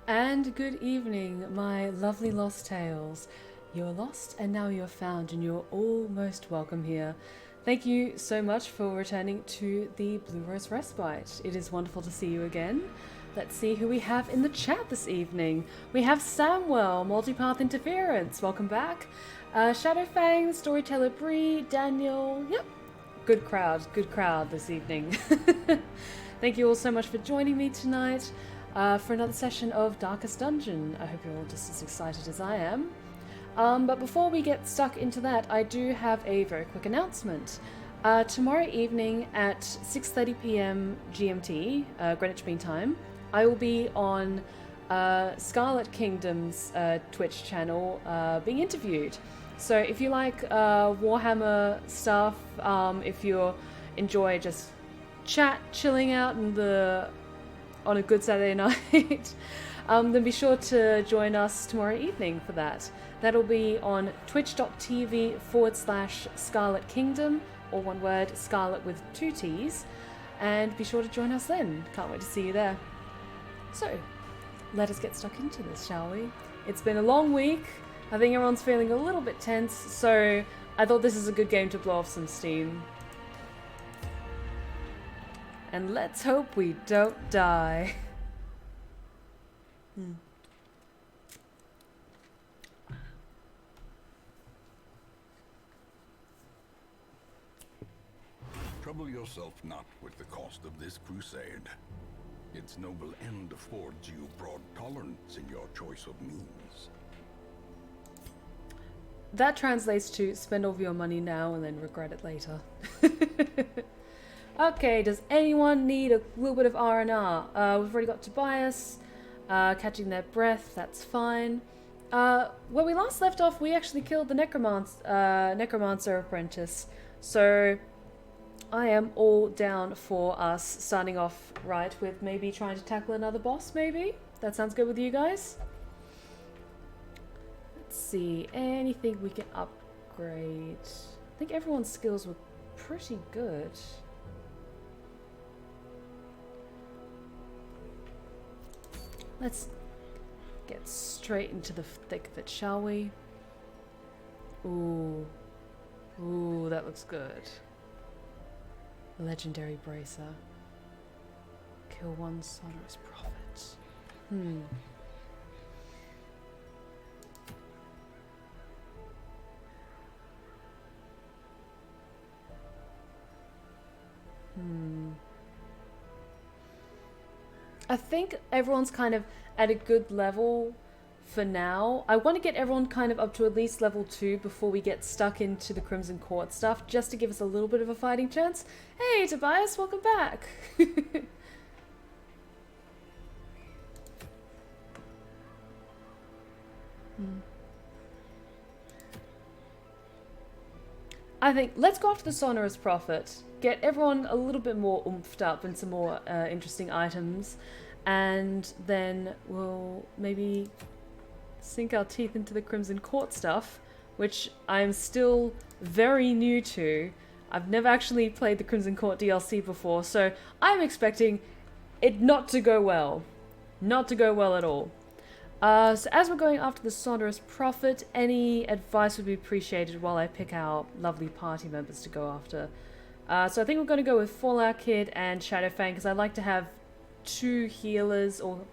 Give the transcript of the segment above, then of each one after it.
And good evening, my lovely lost tales. You're lost and now you're found, and you're all most welcome here. Thank you so much for returning to the Blue Rose Respite. It is wonderful to see you again. Let's see who we have in the chat this evening. We have Samuel, Multipath Interference, welcome back. Shadow Fang, Storyteller Bree, Daniel, yep, good crowd this evening. Thank you all so much for joining me tonight. For another session of Darkest Dungeon. I hope you're all just as excited as I am. But before we get stuck into that, I do have a very quick announcement. Tomorrow evening at 6:30 p.m. GMT, Greenwich Mean Time, I will be on Scarlett Kingdom's Twitch channel being interviewed. So if you like Warhammer stuff, if you enjoy just chilling out on a good Saturday night, then be sure to join us tomorrow evening for that. That'll be on twitch.tv/Scarlett Kingdom, or one word, Scarlet with 2 T's, and be sure to join us then. Can't wait to see you there. So, let us get stuck into this, shall we? It's been a long week. I think everyone's feeling a little bit tense, so I thought this is a good game to blow off some steam. And let's hope we don't die. Trouble yourself not with the cost of this crusade. Its noble end affords you broad tolerance in your choice of means. That translates to spend all of your money now and then regret it later. Okay, does anyone need a little bit of R&R? We've already got Tobias catching their breath, that's fine. Where we last left off, we actually killed the Necromancer apprentice. So I am all down for us starting off right with maybe trying to tackle another boss, maybe? That sounds good with you guys? Let's see, anything we can upgrade. I think everyone's skills were pretty good. Let's get straight into the thick of it, shall we? Ooh. Ooh, that looks good. Legendary Bracer. Kill one sonorous prophet. I think everyone's kind of at a good level for now. I want to get everyone kind of up to at least level 2 before we get stuck into the Crimson Court stuff, just to give us a little bit of a fighting chance. Hey, Tobias, welcome back. I think let's go after the Sonorous Prophet. Get everyone a little bit more oomphed up and some more interesting items, and then we'll maybe sink our teeth into the Crimson Court stuff, which I'm still very new to. I've never actually played the Crimson Court DLC before, so I'm expecting it not to go well. Not to go well at all. So as we're going after the Sonorous Prophet, any advice would be appreciated while I pick our lovely party members to go after. So I think we're going to go with Fallout Kid and Shadow Fang, because I like to have 2 healers or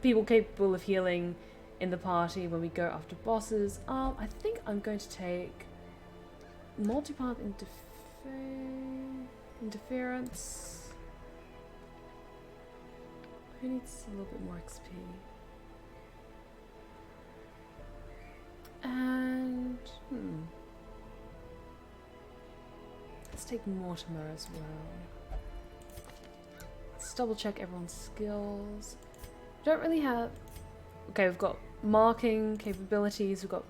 people capable of healing in the party when we go after bosses. I think I'm going to take Multipath Interference. Who needs a little bit more XP? And let's take Mortimer as well. Let's double check everyone's skills. Don't really have... Okay, we've got marking capabilities, we've got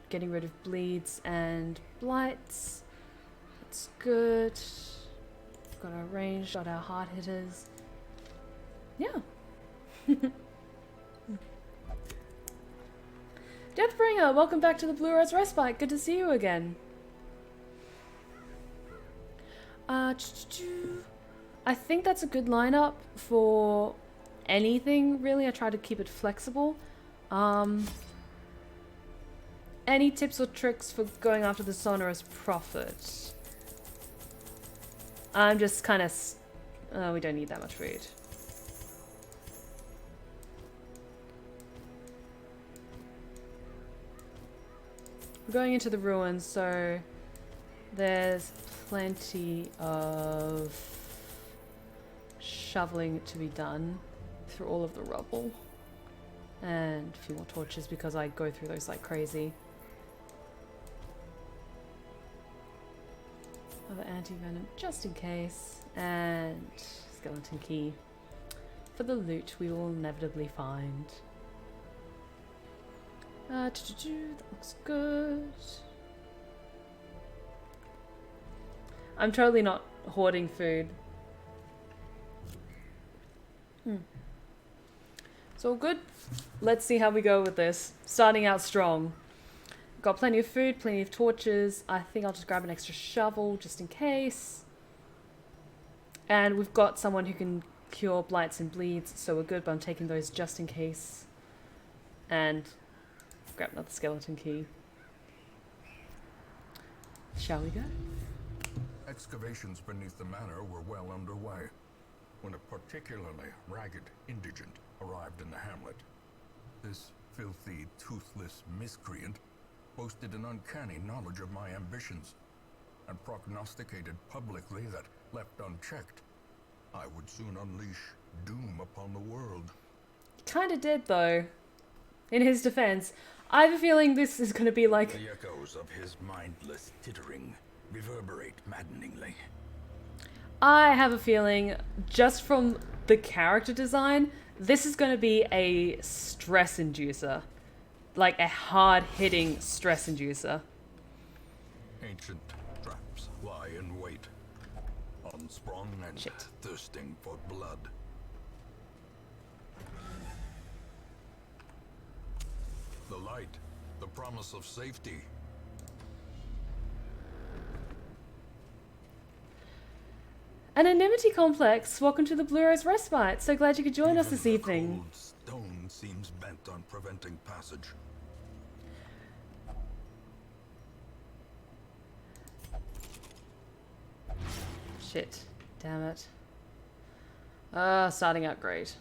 getting rid of bleeds and blights. That's good. We've got our range, got our hard hitters. Yeah. Deathbringer, welcome back to the Blue Rose Respite. Good to see you again. I think that's a good lineup for anything, really. I try to keep it flexible. Any tips or tricks for going after the sonorous prophet? I'm just kind of... we don't need that much food. We're going into the ruins, so there's plenty of shoveling to be done through all of the rubble. And a few more torches because I go through those like crazy. Another anti-venom just in case. And skeleton key for the loot we will inevitably find. That looks good. I'm totally not hoarding food. It's all good. Let's see how we go with this. Starting out strong. Got plenty of food, plenty of torches. I think I'll just grab an extra shovel just in case. And we've got someone who can cure blights and bleeds, so we're good, but I'm taking those just in case. And grab another skeleton key. Shall we go? Excavations beneath the manor were well underway when a particularly ragged indigent arrived in the hamlet. This filthy, toothless miscreant boasted an uncanny knowledge of my ambitions and prognosticated publicly that, left unchecked, I would soon unleash doom upon the world. Kinda did, though. In his defense, I have a feeling this is gonna be like... The echoes of his mindless tittering reverberate maddeningly. I have a feeling, just from the character design, this is gonna be a stress inducer. Like a hard-hitting stress inducer. Ancient traps lie in wait, unsprung and thirsting for blood. The light, the promise of safety. Anonymity Complex, welcome to the Blue Rose Respite. So glad you could join us this evening. Cold stone seems bent on preventing passage. Shit. Damn it. Starting out great.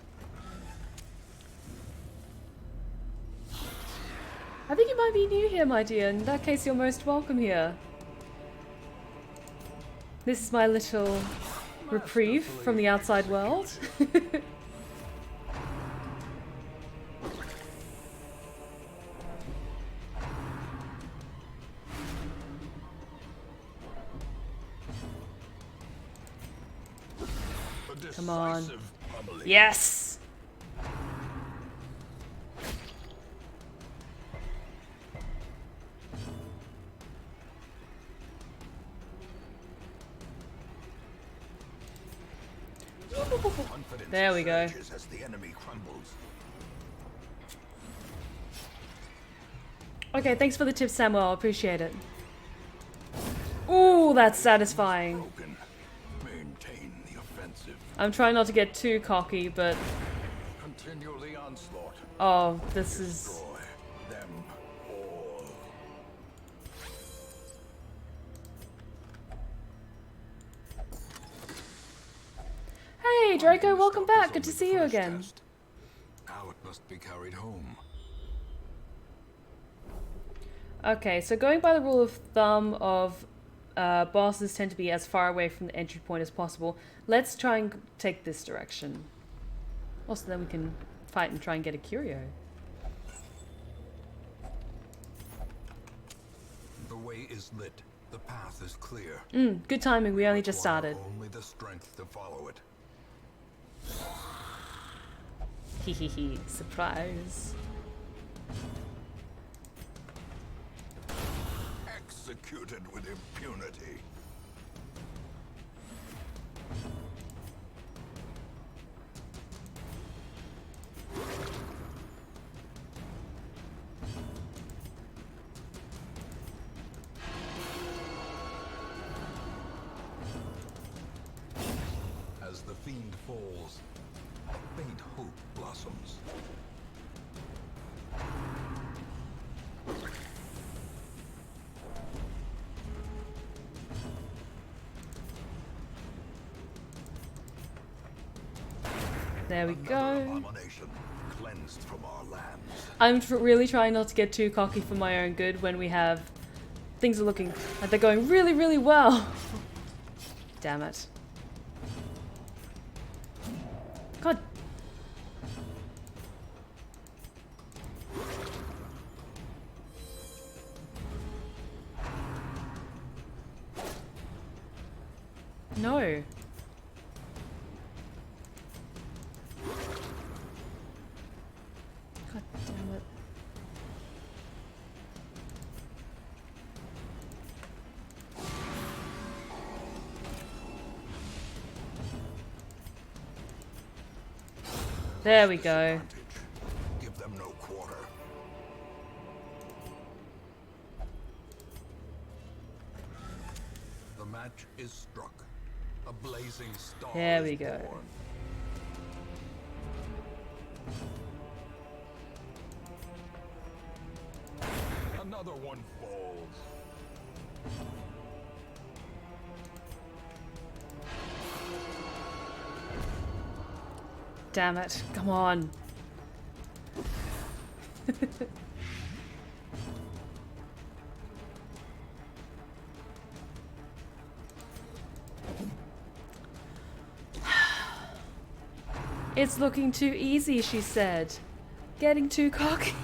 I think you might be new here, my dear. In that case, you're most welcome here. This is my little reprieve from the outside world. Come on. Yes! There we go. As the enemy crumbles. Okay, thanks for the tip, Samuel. Appreciate it. Ooh, that's satisfying. Maintain the offensive. I'm trying not to get too cocky, but... Continue the onslaught. Oh, this is... Destroy them all. Hey, Draco, welcome back. Good to see you again. Now it must be carried home. Okay, so going by the rule of thumb of bosses tend to be as far away from the entry point as possible, let's try and take this direction. Also, then we can fight and try and get a curio. The way is lit. The path is clear. Good timing. We only just started. Only the strength to follow it. Hehehe. Surprise. Executed with impunity. As the fiend falls, faint hope blossoms. There we go. Abomination cleansed from our lands. I'm really trying not to get too cocky for my own good when we have... Things are looking like they're going really, really well. Damn it. God. No. God damn it. There we go. Give them no quarter. The match is struck. A blazing star. There we is go. born. Another one falls. Damn it. Come on. It's looking too easy, she said. Getting too cocky.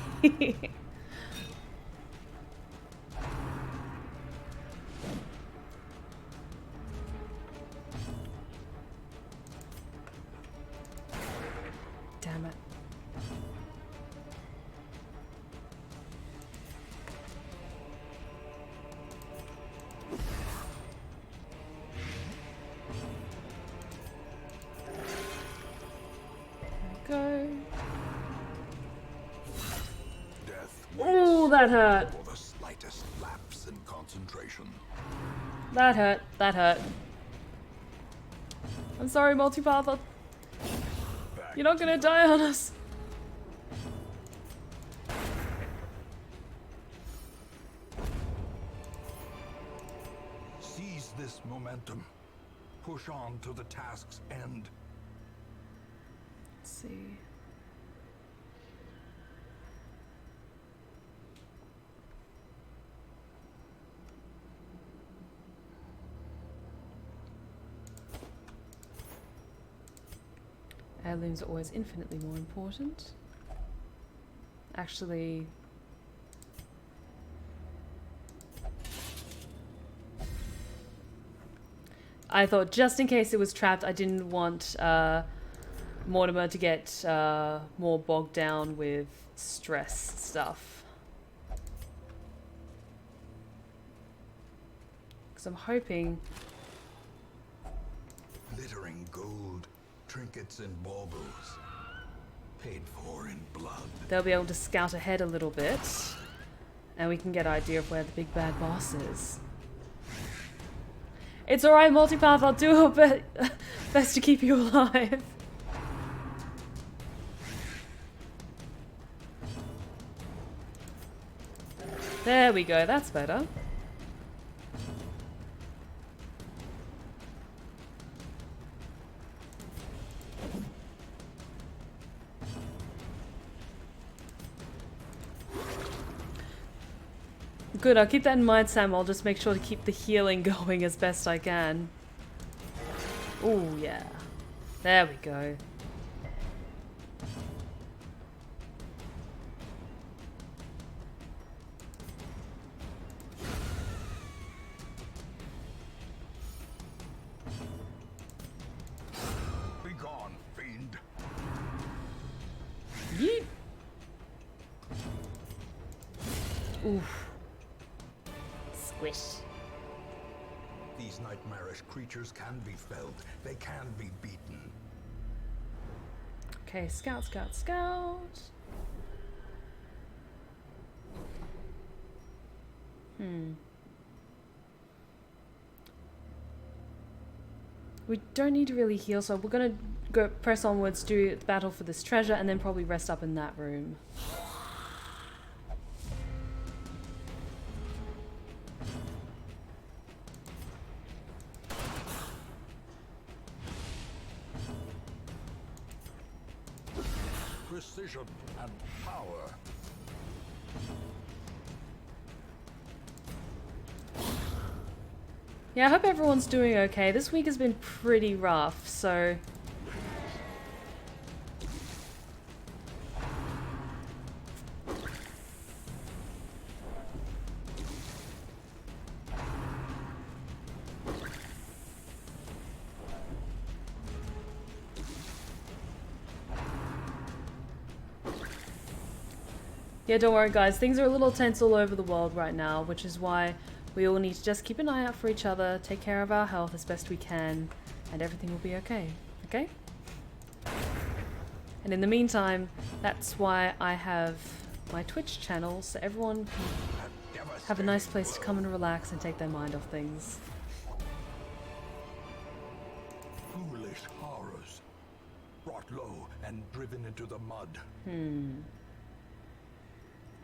Damn it. Go. Death Ooh, that hurt. for the slightest lapse in concentration. That hurt. That hurt. I'm sorry, Multipath. You're not gonna die on us. Seize this momentum. Push on to the task's end. Let's see. Heirlooms are always infinitely more important. Actually... I thought just in case it was trapped, I didn't want Mortimer to get more bogged down with stress stuff. Because I'm hoping... Glittering gold, trinkets and baubles, paid for in blood. they'll be able to scout ahead a little bit. And we can get an idea of where the big bad boss is. It's alright, Multipath, I'll do our best to keep you alive. There we go, that's better. Good, I'll keep that in mind, Sam. I'll just make sure to keep the healing going as best I can. Ooh, yeah. There we go. Be gone, fiend. Yeet. Oof. Squish. These nightmarish creatures can be felled. They can be beaten. Okay, scout, scout, scout. We don't need to really heal, so we're gonna go press onwards, do the battle for this treasure, and then probably rest up in that room. Precision and power. Yeah, I hope everyone's doing okay. This week has been pretty rough, so... Yeah, don't worry guys, things are a little tense all over the world right now, which is why we all need to just keep an eye out for each other, take care of our health as best we can, and everything will be okay, okay? And in the meantime, that's why I have my Twitch channel, so everyone can have a nice place to come and relax and take their mind off things. Foolish horrors, brought low and driven into the mud.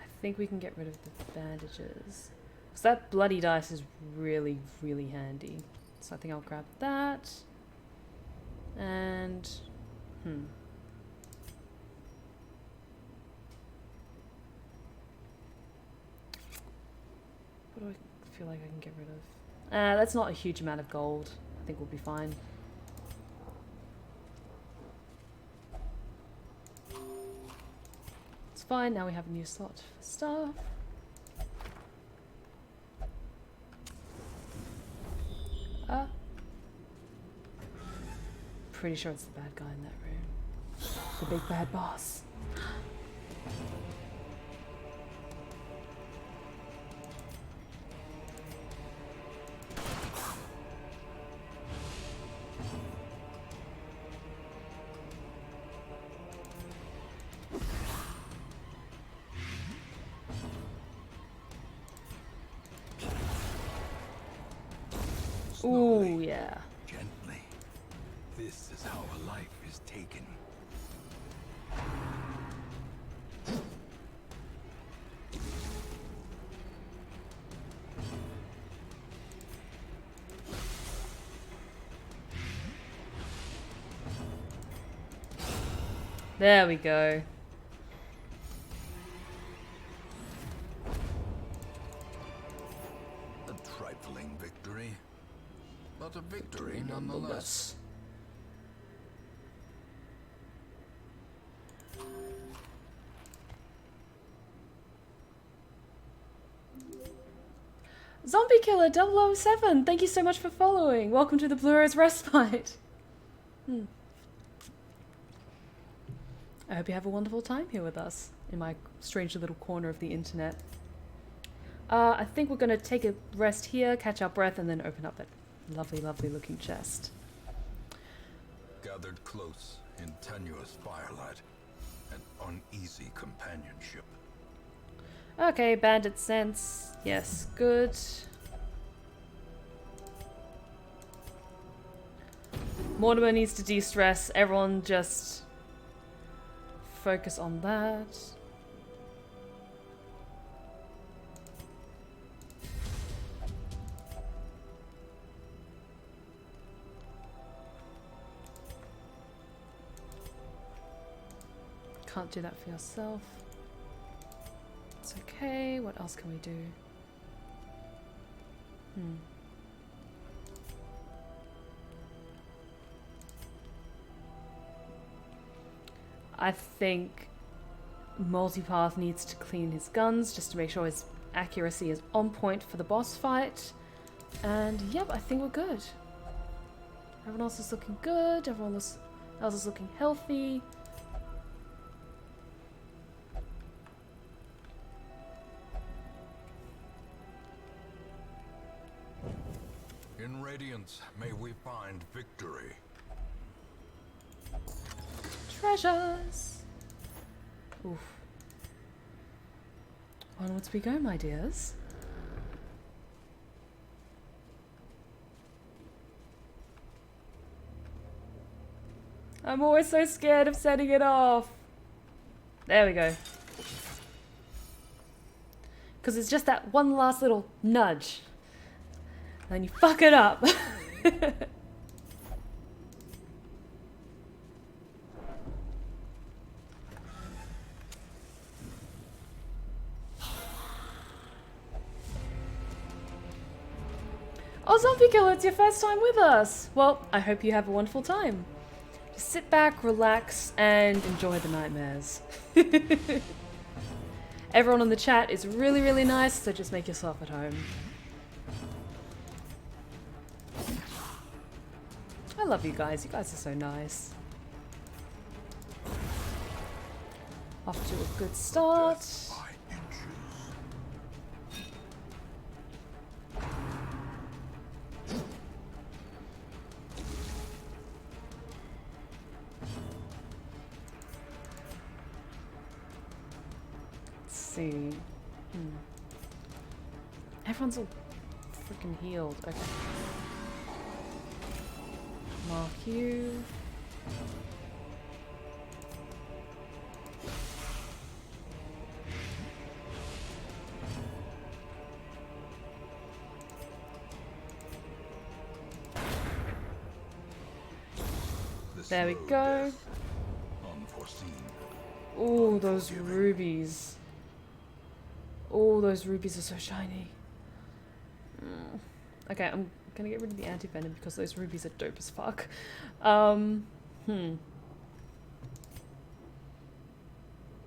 I think we can get rid of the bandages. Because that bloody dice is really, really handy. So I think I'll grab that. And... what do I feel like I can get rid of? That's not a huge amount of gold. I think we'll be fine. It's fine, now we have a new slot for stuff. Pretty sure it's the bad guy in that room. The big bad boss. Ooh, yeah. Gently. This is how a life is taken. There we go. A trifling victory, but a victory nonetheless. Zombie Killer 007, thank you so much for following. Welcome to the Blue-Rose Respite. I hope you have a wonderful time here with us in my strange little corner of the internet. I think we're going to take a rest here, catch our breath, and then open up that lovely, lovely looking chest. Gathered close in tenuous firelight and uneasy companionship. Okay, bandit sense. Yes, good. Mortimer needs to de-stress. Everyone just focus on that. Can't do that for yourself. It's okay. What else can we do? I think Multipath needs to clean his guns just to make sure his accuracy is on point for the boss fight. And yep, I think we're good. Everyone else is looking good. Everyone else is looking healthy. In Radiance, may we find victory. Treasures! Oof. Onwards we go, my dears. I'm always so scared of setting it off. There we go. Because it's just that one last little nudge. And then you fuck it up. Oh, Zombie Killer, it's your first time with us! Well, I hope you have a wonderful time. Just sit back, relax, and enjoy the nightmares. Everyone on the chat is really, really nice, so just make yourself at home. I love you guys are so nice. Off to a good start. See. Everyone's all freaking healed. Okay. Mark you. There we go. Oh, those rubies. Oh, those rubies are so shiny. Okay, I'm gonna get rid of the anti-venom because those rubies are dope as fuck.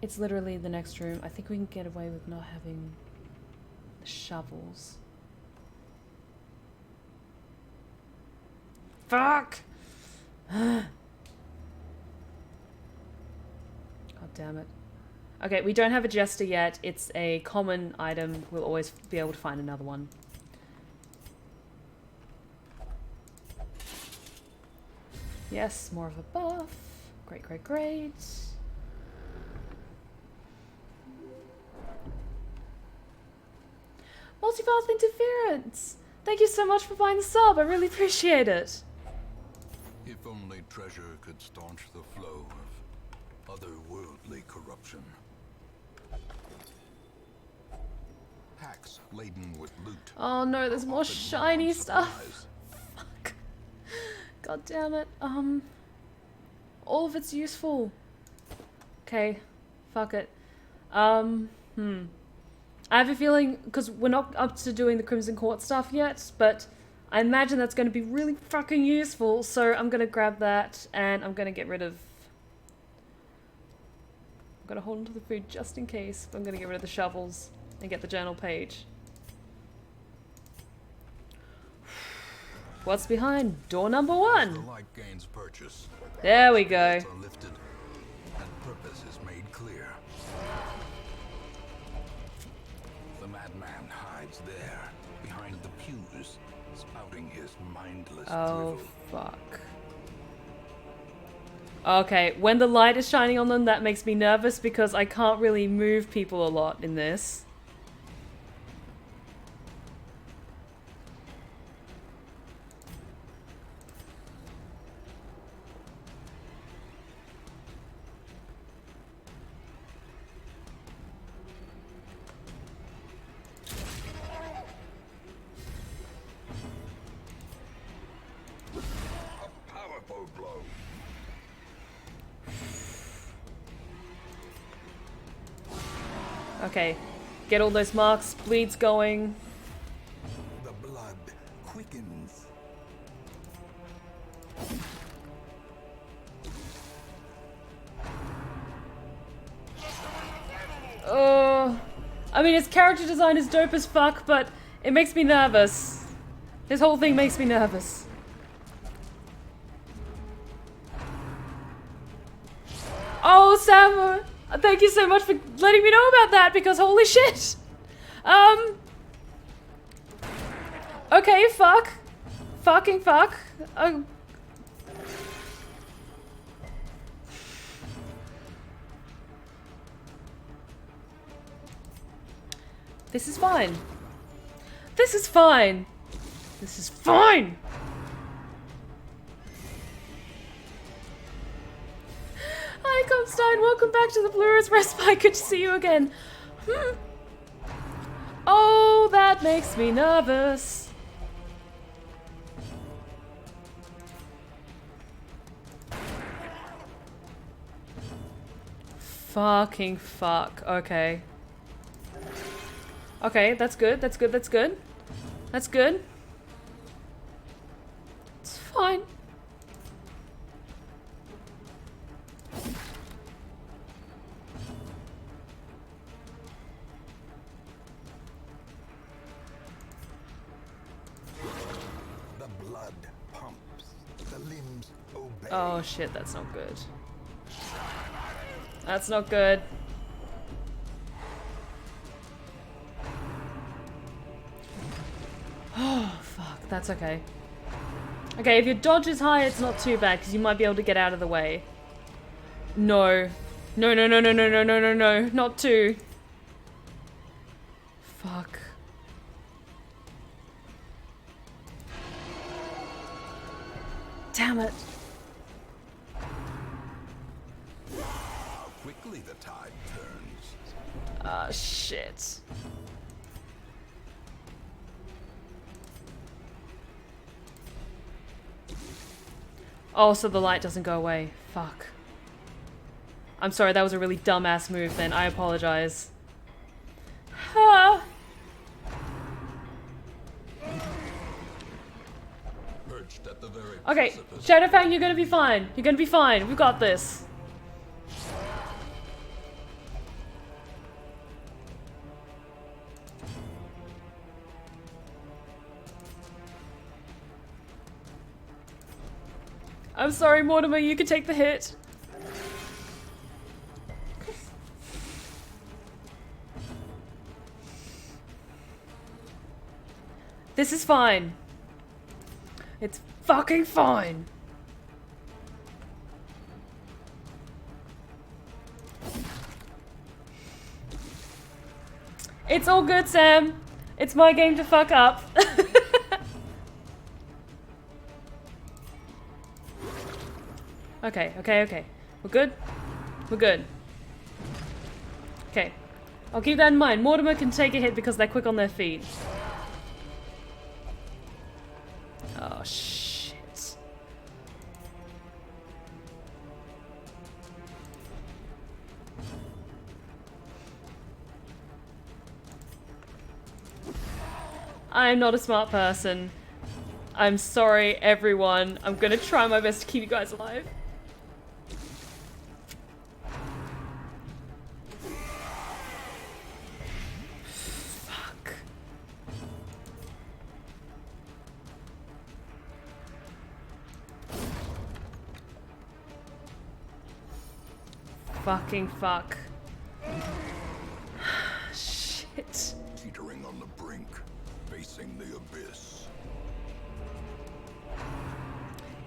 It's literally the next room. I think we can get away with not having the shovels. Fuck! God damn it. Okay, we don't have a jester yet. It's a common item. We'll always be able to find another one. Yes, more of a buff. Great, great, great. Multipath interference! Thank you so much for buying the sub. I really appreciate it. If only treasure could staunch the flow of otherworldly corruption. Packs laden with loot. Oh no, there's more shiny stuff. Fuck. God damn it. All of it's useful. Okay. Fuck it. I have a feeling, because we're not up to doing the Crimson Court stuff yet, but I imagine that's going to be really fucking useful, so I'm going to grab that, and I'm going to get rid of... I'm going to hold on to the food just in case, but I'm going to get rid of the shovels and get the journal page. What's behind door number 1? The light gains purchase. There we go. Are lifted, and purpose is made clear. The madman hides there, behind the pews, spouting his mindless drivel. Fuck. Okay, when the light is shining on them, that makes me nervous because I can't really move people a lot in this. Okay, get all those marks, bleeds going. The blood quickens. I mean, his character design is dope as fuck, but it makes me nervous. This whole thing makes me nervous. Oh, Sam! Thank you so much for letting me know about that, because holy shit! Okay, fuck. Fucking fuck. This is fine. This is fine. This is fine! Scion, welcome back to the Blue Rose Respite. Good to see you again. Oh, that makes me nervous. Fucking fuck. Okay. Okay, that's good. That's good. That's good. That's good. It's fine. The blood pumps, the limbs obey. Oh shit, that's not good. That's not good. Oh, fuck. That's okay. Okay, if your dodge is high, it's not too bad, because you might be able to get out of the way. No. No, no, no, no, no, no, no, no, no. Not two. Fuck. Damn it. How quickly the tide turns. Ah, shit. Oh, so the light doesn't go away. Fuck. I'm sorry, that was a really dumbass move then. I apologize. Ah. Perched at the very Okay, precipice. Fang, you're gonna be fine. You're gonna be fine. We've got this. I'm sorry, Mortimer, you can take the hit. This is fine. It's fucking fine. It's all good, Sam. It's my game to fuck up. Okay, okay, okay. We're good? We're good. Okay. I'll keep that in mind. Mortimer can take a hit because they're quick on their feet. Oh, shit. I'm not a smart person. I'm sorry, everyone. I'm gonna try my best to keep you guys alive. Fuck. Fucking fuck. Shit. Teetering on the brink, facing the abyss.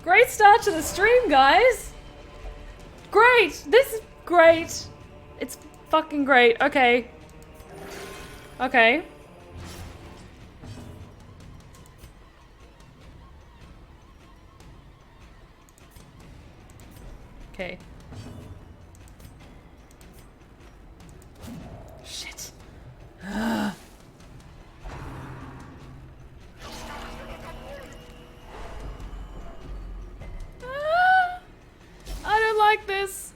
Great start to the stream, guys! Great! This is great! It's fucking great. Okay. Okay. Okay. Shit. I don't like this.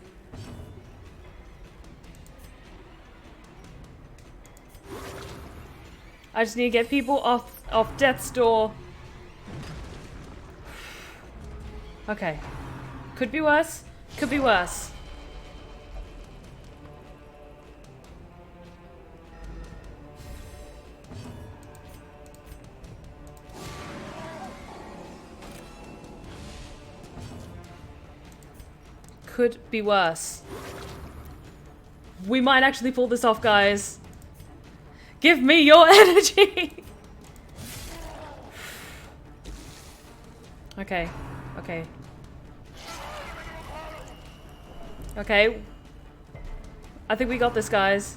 I just need to get people off death's door. Okay. Could be worse. Could be worse. Could be worse. We might actually pull this off, guys. Give me your energy! Okay. Okay. Okay. I think we got this, guys.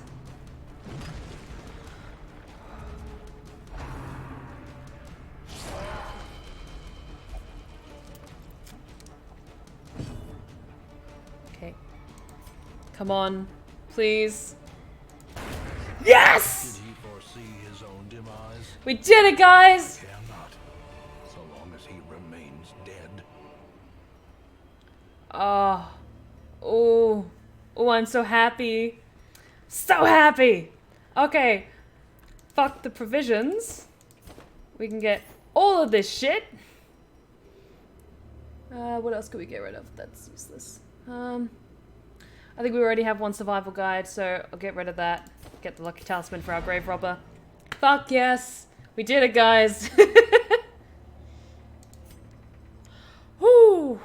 Okay. Come on. Please. Yes! Did he foresee his own demise? We did it, guys! Cannot, so long as he remains dead. Oh. Oh. Oh, I'm so happy. So happy! Okay. Fuck the provisions. We can get all of this shit. What else could we get rid of? That's useless. I think we already have one survival guide, so I'll get rid of that. Get the lucky talisman for our grave robber. Fuck yes! We did it, guys! Whew!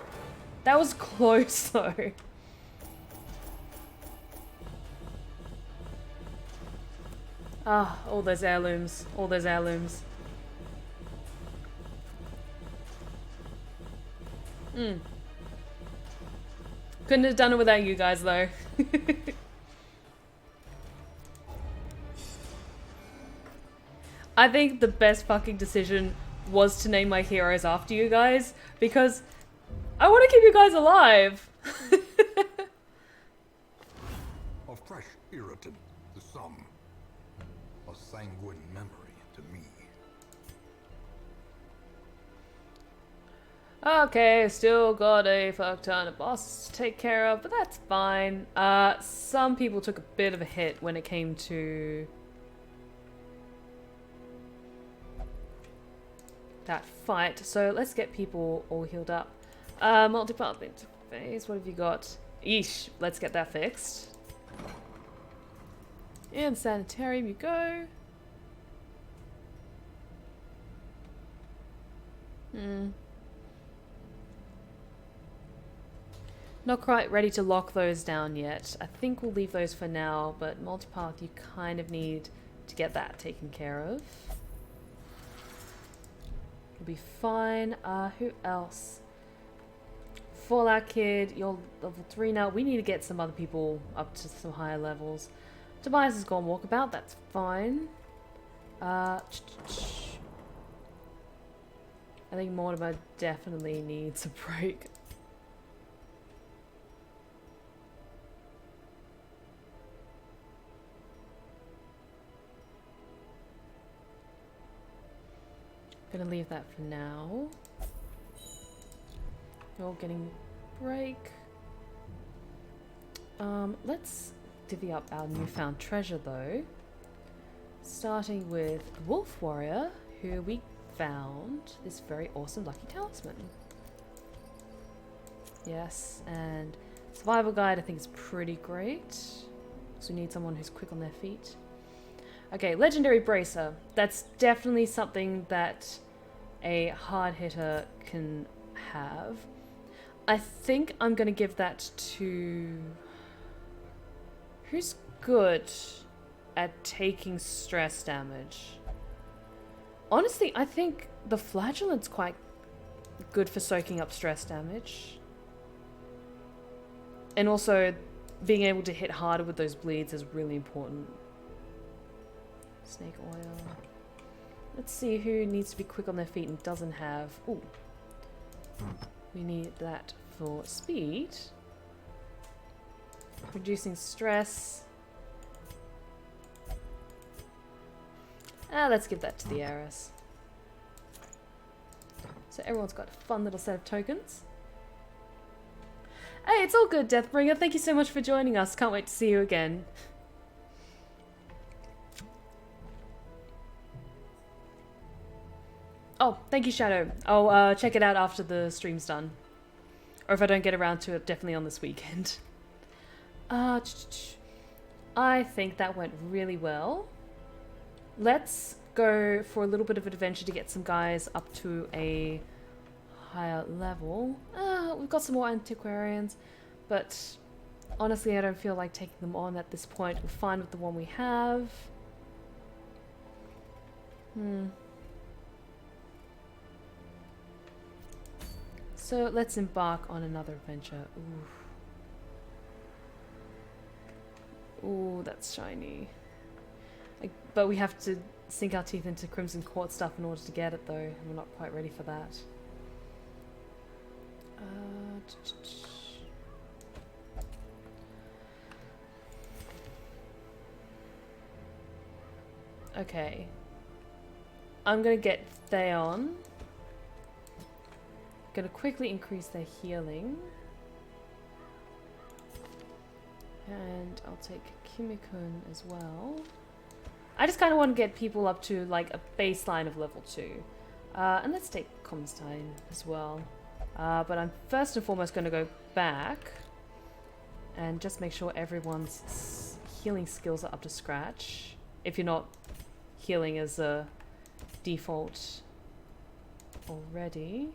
That was close, though. Ah, all those heirlooms. All those heirlooms. Couldn't have done it without you guys, though. I think the best fucking decision was to name my heroes after you guys, because I want to keep you guys alive. A fresh irritant to some. A sanguine memory to me. Okay, still got a fuck ton of bosses to take care of, but that's fine. Some people took a bit of a hit when it came to that fight, so let's get people all healed up. Multi-path interface, what have you got? Yeesh, let's get that fixed. And sanitarium you go. Not quite ready to lock those down yet. I think we'll leave those for now, but multipath you kind of need to get that taken care of. You'll be fine. Who else? Fallout Kid, you're level 3 now. We need to get some other people up to some higher levels. Tobias has gone walkabout, that's fine. I think Mortimer definitely needs a break. Gonna leave that for now. You're getting break. Let's divvy up our newfound treasure though. Starting with Wolf Warrior, who we found this very awesome lucky talisman. Yes, and Survival Guide I think is pretty great. So we need someone who's quick on their feet. Okay, Legendary Bracer. That's definitely something that a hard hitter can have. I think I'm going to give that to... Who's good at taking stress damage? Honestly, I think the Flagellant's quite good for soaking up stress damage. And also, being able to hit harder with those bleeds is really important. Snake oil. Let's see who needs to be quick on their feet and doesn't have... Ooh. We need that for speed. Reducing stress. Let's give that to the heiress. So everyone's got a fun little set of tokens. Hey, it's all good, Deathbringer. Thank you so much for joining us. Can't wait to see you again. Oh, thank you, Shadow. I'll check it out after the stream's done. Or if I don't get around to it, definitely on this weekend. I think that went really well. Let's go for a little bit of an adventure to get some guys up to a higher level. We've got some more antiquarians, but honestly I don't feel like taking them on at this point. We're fine with the one we have. So let's embark on another adventure. Ooh, that's shiny. But we have to sink our teeth into Crimson Court stuff in order to get it, though. And we're not quite ready for that. Okay. I'm gonna get Theon. Gonna quickly increase their healing. And I'll take Kimikun as well. I just kind of want to get people up to like a baseline of level 2. And let's take Comstein as well. But I'm first and foremost going to go back and just make sure everyone's healing skills are up to scratch. If you're not healing as a default already.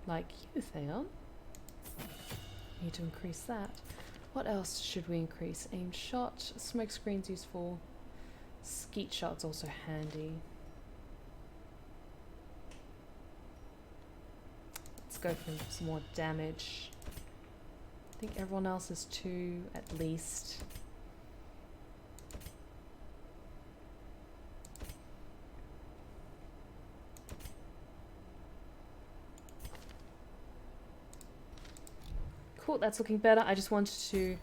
Like you, Theon. Need to increase that. What else should we increase? Aim shot, smoke screen's useful. Skeet shot's also handy. Let's go for some more damage. I think everyone else is 2 at least. Cool, that's looking better. I just wanted to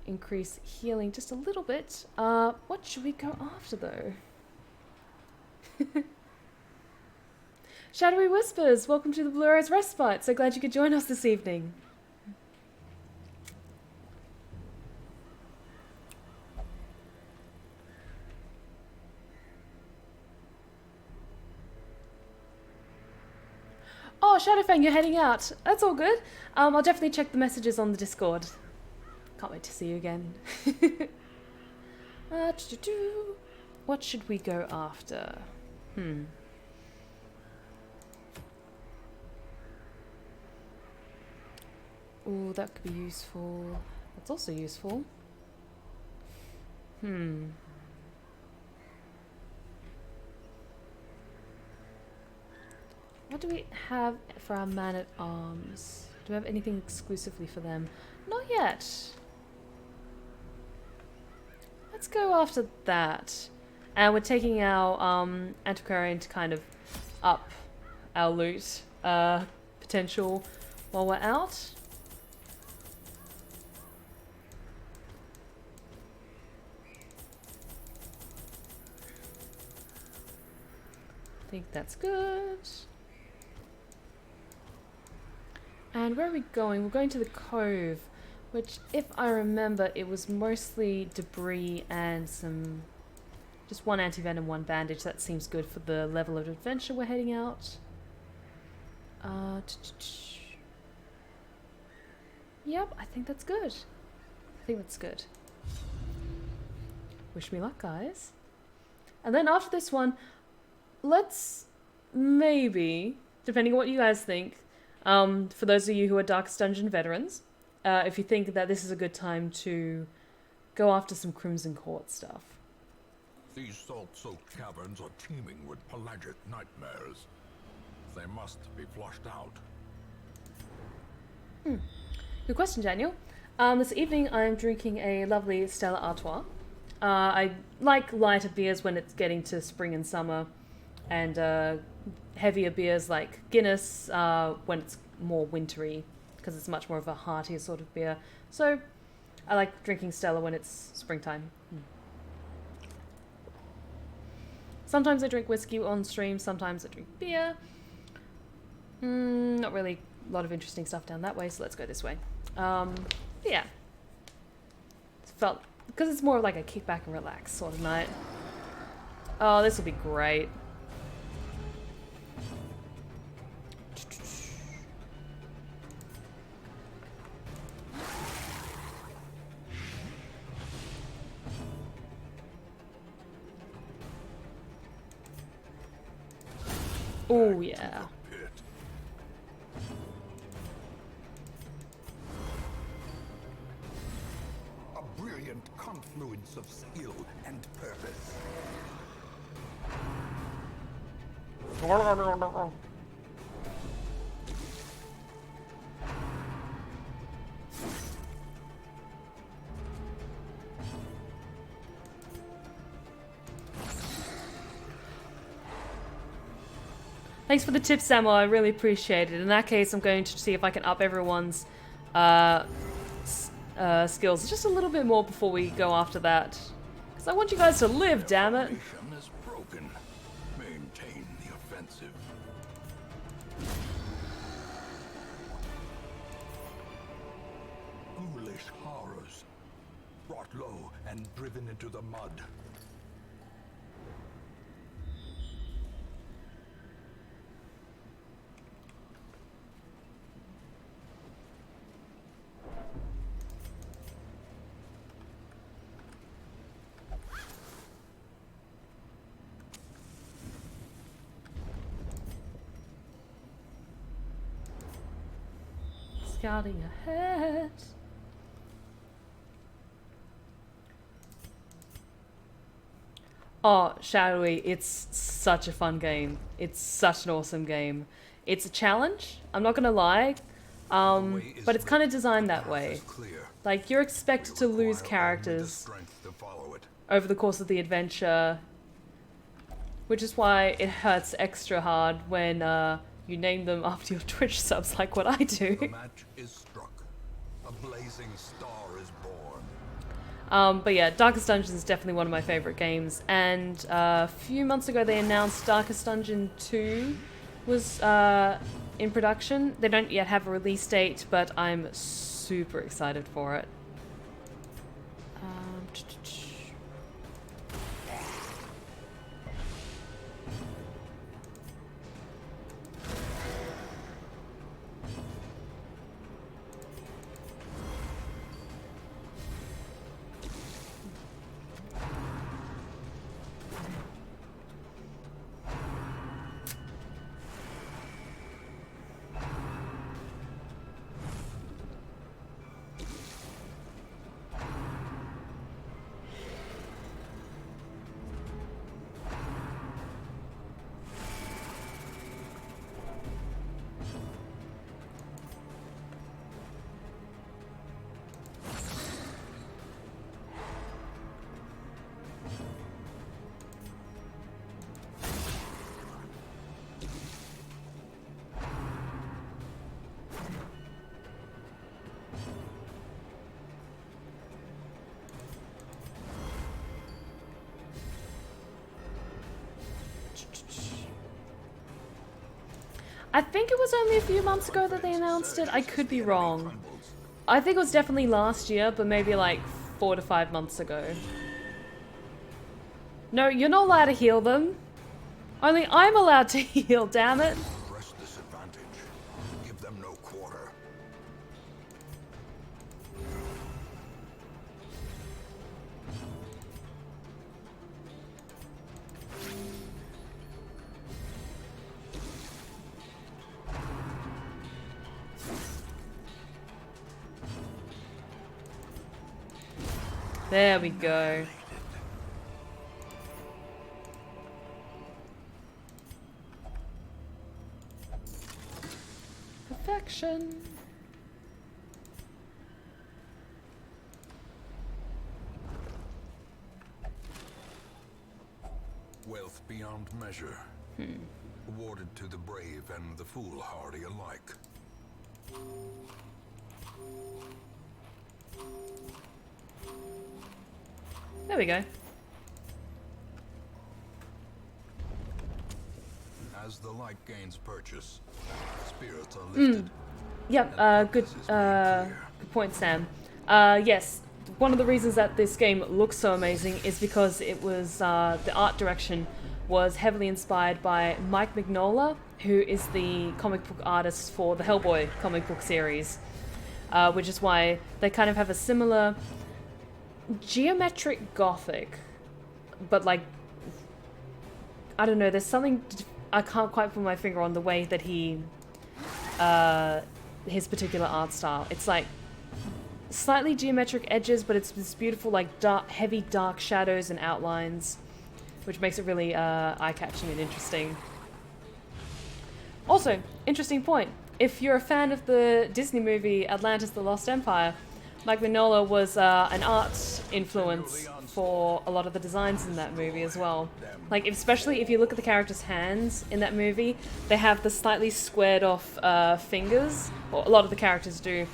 increase healing just a little bit. What should we go after though? Shadowy Whispers, welcome to the Blue Rose Respite. So glad you could join us this evening. Oh, Shadowfang, you're heading out. That's all good. I'll definitely check the messages on the Discord. Can't wait to see you again. What should we go after? Oh, that could be useful. That's also useful. What do we have for our man-at-arms? Do we have anything exclusively for them? Not yet. Let's go after that. And we're taking our antiquarian to kind of up our loot potential while we're out. I think that's good. And where are we going? We're going to the cove, which, if I remember, it was mostly debris and some... just 1 anti-venom, 1 bandage. That seems good for the level of adventure we're heading out. Yep, I think that's good. I think that's good. Wish me luck, guys. And then after this one, let's maybe, depending on what you guys think, for those of you who are Darkest Dungeon veterans, if you think that this is a good time to go after some Crimson Court stuff. These salt-soaked caverns are teeming with pelagic nightmares. They must be flushed out. Good question, Daniel. This evening I'm drinking a lovely Stella Artois. I like lighter beers when it's getting to spring and summer, and heavier beers like Guinness when it's more wintry, because it's much more of a heartier sort of beer. So I like drinking Stella when it's springtime. Sometimes I drink whiskey on stream, sometimes I drink beer. Not really a lot of interesting stuff down that way, so let's go this way. Yeah. It felt, because it's more of like a kick back and relax sort of night. Oh, this will be great. Oh, yeah. A brilliant confluence of skill and purpose. Thanks for the tip, Samuel. I really appreciate it. In that case, I'm going to see if I can up everyone's skills just a little bit more before we go after that. Because I want you guys to live, damn it. Formation is broken. Maintain the offensive. Ghoulish horrors. Brought low and driven into the mud. Scouting ahead. Oh, Shadowy, it's such a fun game. It's such an awesome game. It's a challenge, I'm not gonna lie, but it's kind of designed that way. Like, you're expected to lose characters over the course of the adventure, which is why it hurts extra hard when you name them after your Twitch subs, like what I do. The match is struck. A blazing star is born. But yeah, Darkest Dungeon is definitely one of my favorite games, and a few months ago they announced Darkest Dungeon 2 was in production. They don't yet have a release date, but I'm super excited for it. I think it was only a few months ago that they announced it. I could be wrong. I think it was definitely last year, but maybe like 4 to 5 months ago. No, you're not allowed to heal them. Only I'm allowed to heal, damn it. Press this advantage. Give them no quarter. There we go. Perfection. Wealth beyond measure. Awarded to the brave and the foolhardy alike. There we go. As the light gains purchase, spirits are lifted. Yep, good point, Sam. Yes, one of the reasons that this game looks so amazing is because it was, the art direction was heavily inspired by Mike Mignola, who is the comic book artist for the Hellboy comic book series, which is why they kind of have a similar geometric gothic, but like, I don't know, there's something, I can't quite put my finger on the way that he, his particular art style. It's like slightly geometric edges, but it's this beautiful, like, dark, heavy dark shadows and outlines, which makes it really eye-catching and interesting. Also, interesting point, if you're a fan of the Disney movie Atlantis: The Lost Empire, Mike Mignola was an art influence for a lot of the designs in that movie as well. Like, especially if you look at the characters' hands in that movie, they have the slightly squared off fingers, or a lot of the characters do.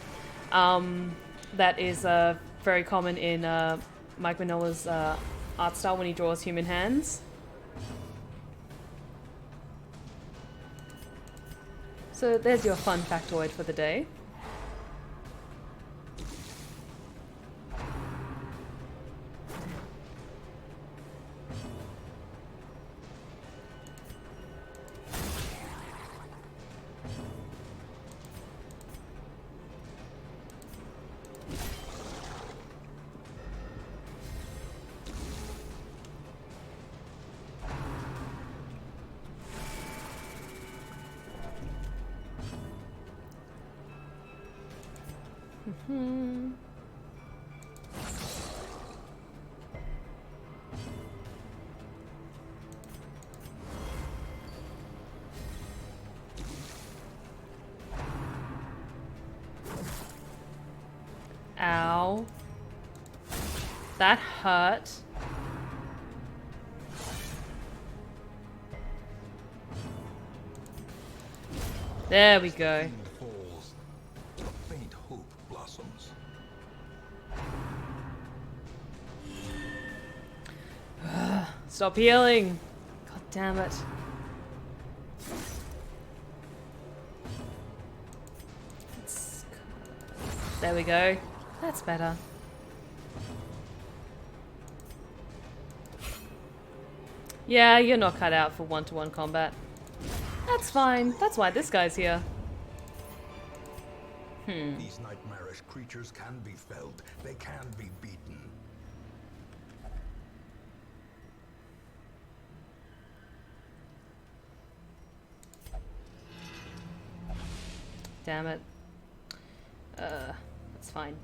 That is very common in Mike Mignola's art style when he draws human hands. So there's your fun factoid for the day. Ow. That hurt. There we go. Falls, a faint hope blossoms. Stop healing. God damn it. There we go. That's better. Yeah, you're not cut out for one-to-one combat. That's fine. That's why this guy's here. These nightmarish creatures can be felled. They can be beaten. Damn it. That's fine.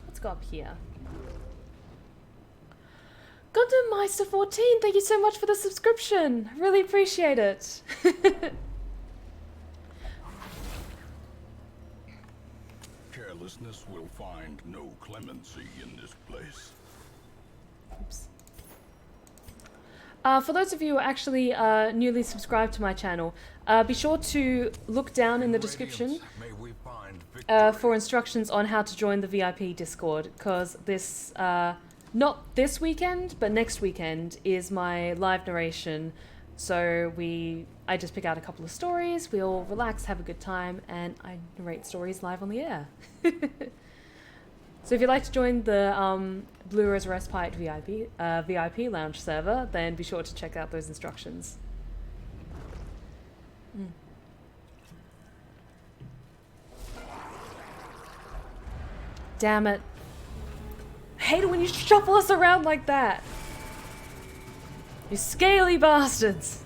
Let's go up here. Meister 14, thank you so much for the subscription. Really appreciate it. Carelessness will find no clemency in this place. Oops. For those of you who are actually newly subscribed to my channel, be sure to look down in the description for instructions on how to join the VIP Discord, because this, not this weekend, but next weekend is my live narration. So I just pick out a couple of stories, we all relax, have a good time, and I narrate stories live on the air. So if you'd like to join the Blue Rose Respite VIP Lounge server, then be sure to check out those instructions. Damn it. I hate it when you shuffle us around like that. You scaly bastards.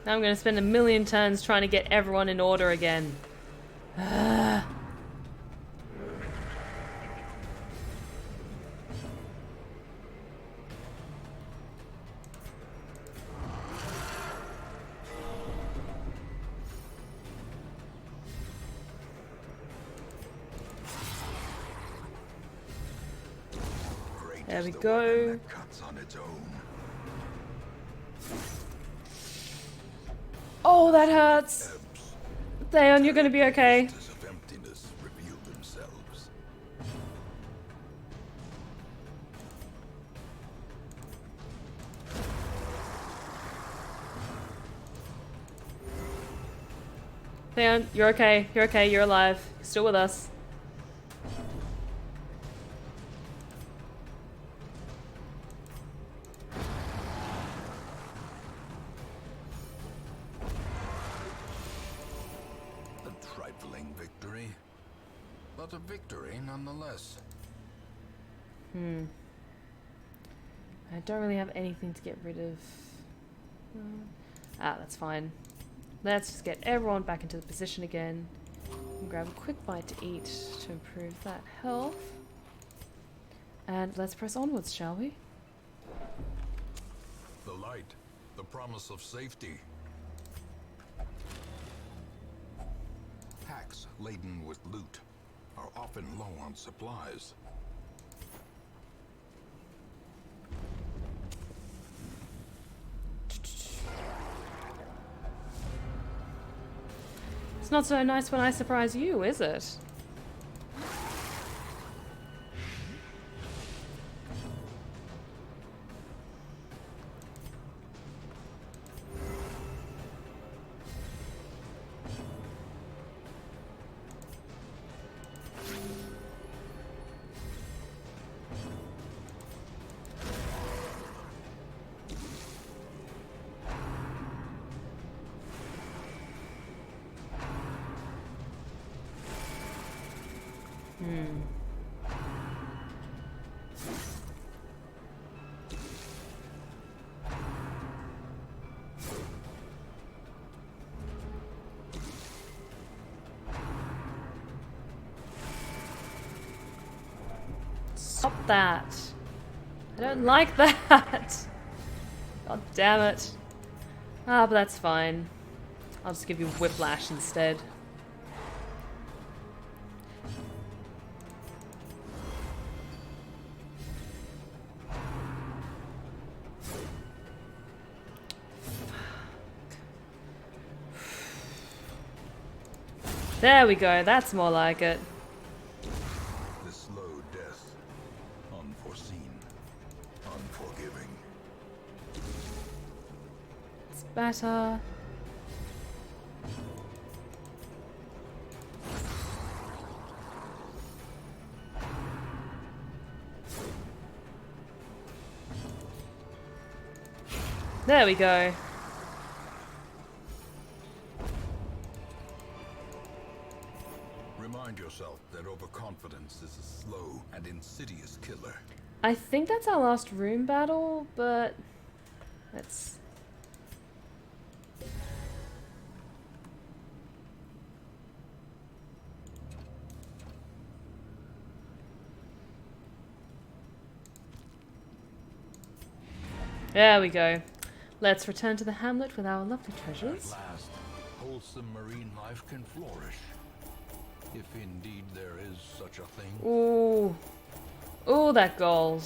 Now I'm going to spend a million turns trying to get everyone in order again. There we go. Oh, that hurts. Theon, you're gonna be okay. Theon, you're okay. You're okay. You're alive. You're still with us. A victory nonetheless. I don't really have anything to get rid of. That's fine. Let's just get everyone back into the position again. And grab a quick bite to eat to improve that health. And let's press onwards, shall we? The light, the promise of safety. Packs laden with loot are often low on supplies. It's not so nice when I surprise you, is it? Stop that. I don't like that. God damn it. Ah, but that's fine. I'll just give you whiplash instead. There we go, that's more like it. The slow death, unforeseen, unforgiving. It's better. There we go. Remind yourself that overconfidence is a slow and insidious killer. I think that's our last room battle, but let's... There we go. Let's return to the hamlet with our lovely treasures. At last, wholesome marine life can flourish. If indeed there is such a thing. Ooh. Ooh, that gold.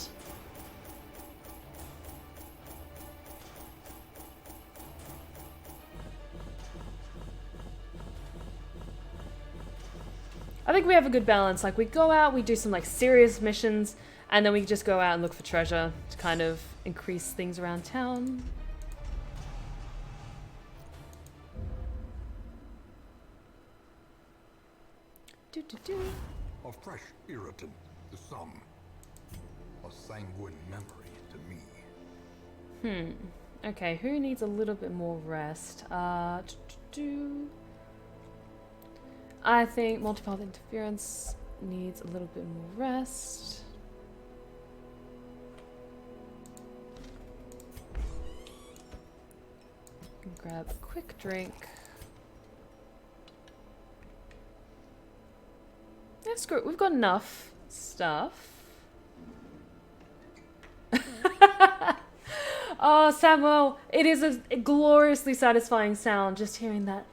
I think we have a good balance. Like, we go out, we do some, like, serious missions, and then we just go out and look for treasure to kind of increase things around town. A fresh irritant to some. A sanguine memory to me. Okay, who needs a little bit more rest? I think multipath interference needs a little bit more rest. Grab a quick drink. Yeah, screw it. We've got enough stuff. Oh, Samuel, it is a gloriously satisfying sound just hearing that.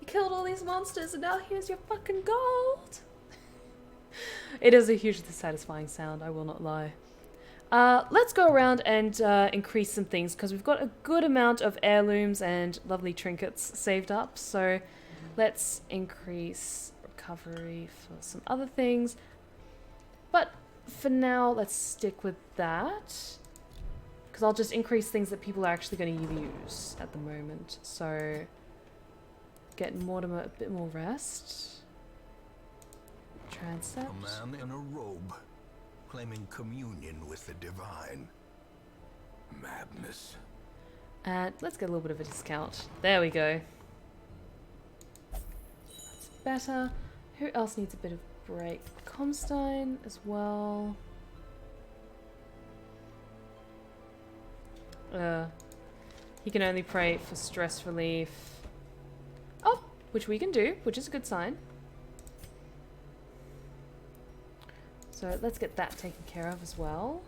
You killed all these monsters and now here's your fucking gold. It is a hugely satisfying sound, I will not lie. Let's go around and increase some things because we've got a good amount of heirlooms and lovely trinkets saved up. So let's increase recovery for some other things. But for now, let's stick with that. Because I'll just increase things that people are actually going to use at the moment. So get Mortimer a bit more rest. Transept. A man in a robe, claiming communion with the divine. Madness. And let's get a little bit of a discount. There we go. That's better. Who else needs a bit of break? Comstein as well. He can only pray for stress relief. Oh, which we can do, which is a good sign. So let's get that taken care of as well.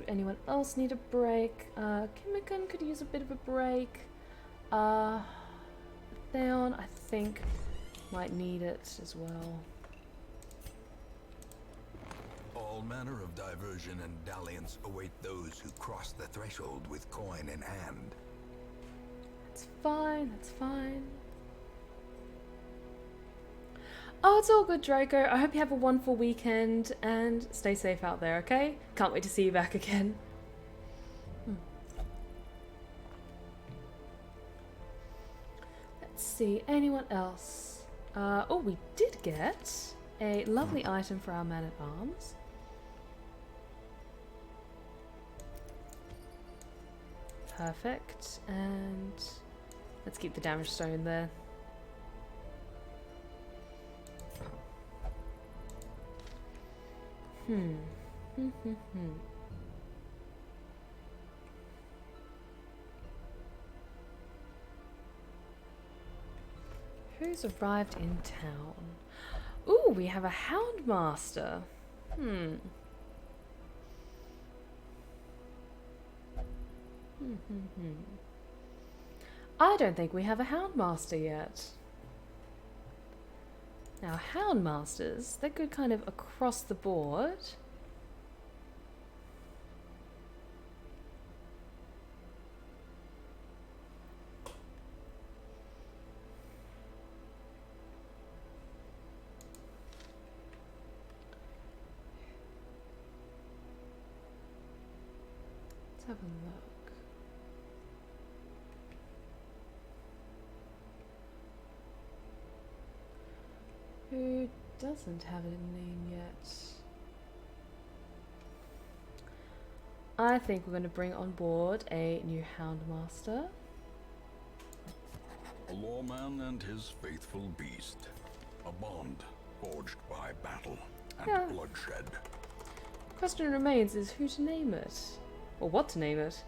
Anyone else need a break? Kimmigan could use a bit of a break. Theon, I think, might need it as well. All manner of diversion and dalliance await those who cross the threshold with coin in hand. That's fine, that's fine. Oh, it's all good, Draco. I hope you have a wonderful weekend and stay safe out there, okay? Can't wait to see you back again. Let's see, anyone else? Oh, we did get a lovely item for our man-at-arms. Perfect, and let's keep the damage stone there. Who's arrived in town? Ooh, we have a Houndmaster. I don't think we have a Houndmaster yet. Now, Houndmasters, they're good kind of across the board. Let's have a look. Who doesn't have a name yet? I think we're going to bring on board a new Houndmaster. A lawman and his faithful beast. A bond forged by battle and bloodshed. Question remains is who to name it. Or what to name it.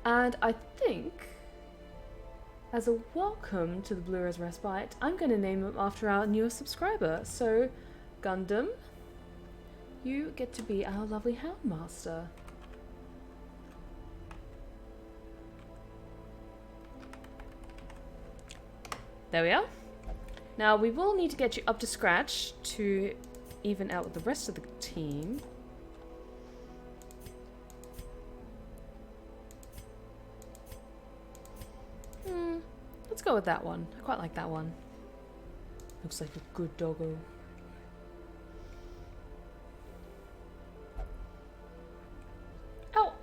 And I think, as a welcome to the Blue-Rose Respite, I'm going to name him after our newest subscriber. So, Gundam, you get to be our lovely Houndmaster. There we are. Now, we will need to get you up to scratch to even out with the rest of the team. Let's go with that one. I quite like that one. Looks like a good doggo.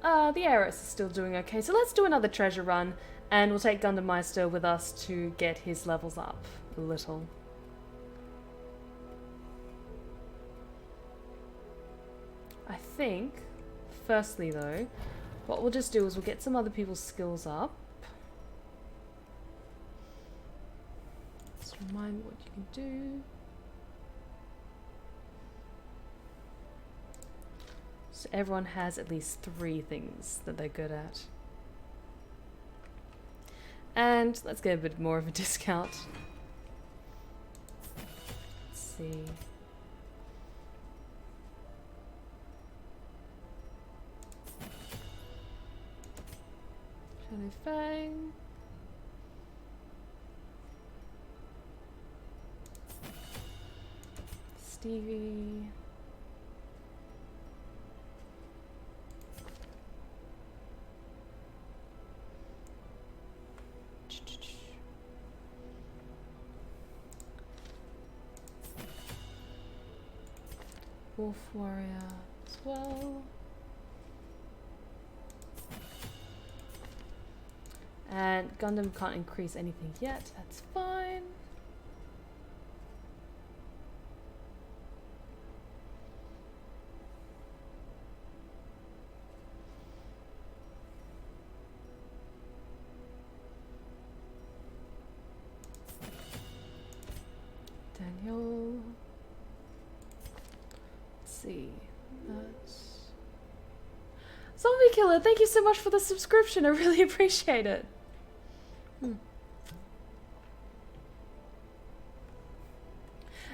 Oh, the Eris is still doing okay. So let's do another treasure run. And we'll take Gundam Meister with us to get his levels up a little. I think, firstly though, what we'll just do is we'll get some other people's skills up. Just remind me what you can do. So everyone has at least 3 things that they're good at. And let's get a bit more of a discount. Let's see. Fang. Stevie. Wolf Warrior as well. And Gundam can't increase anything yet, that's fine. Daniel. Let's see. That's Zombie Killer, thank you so much for the subscription. I really appreciate it.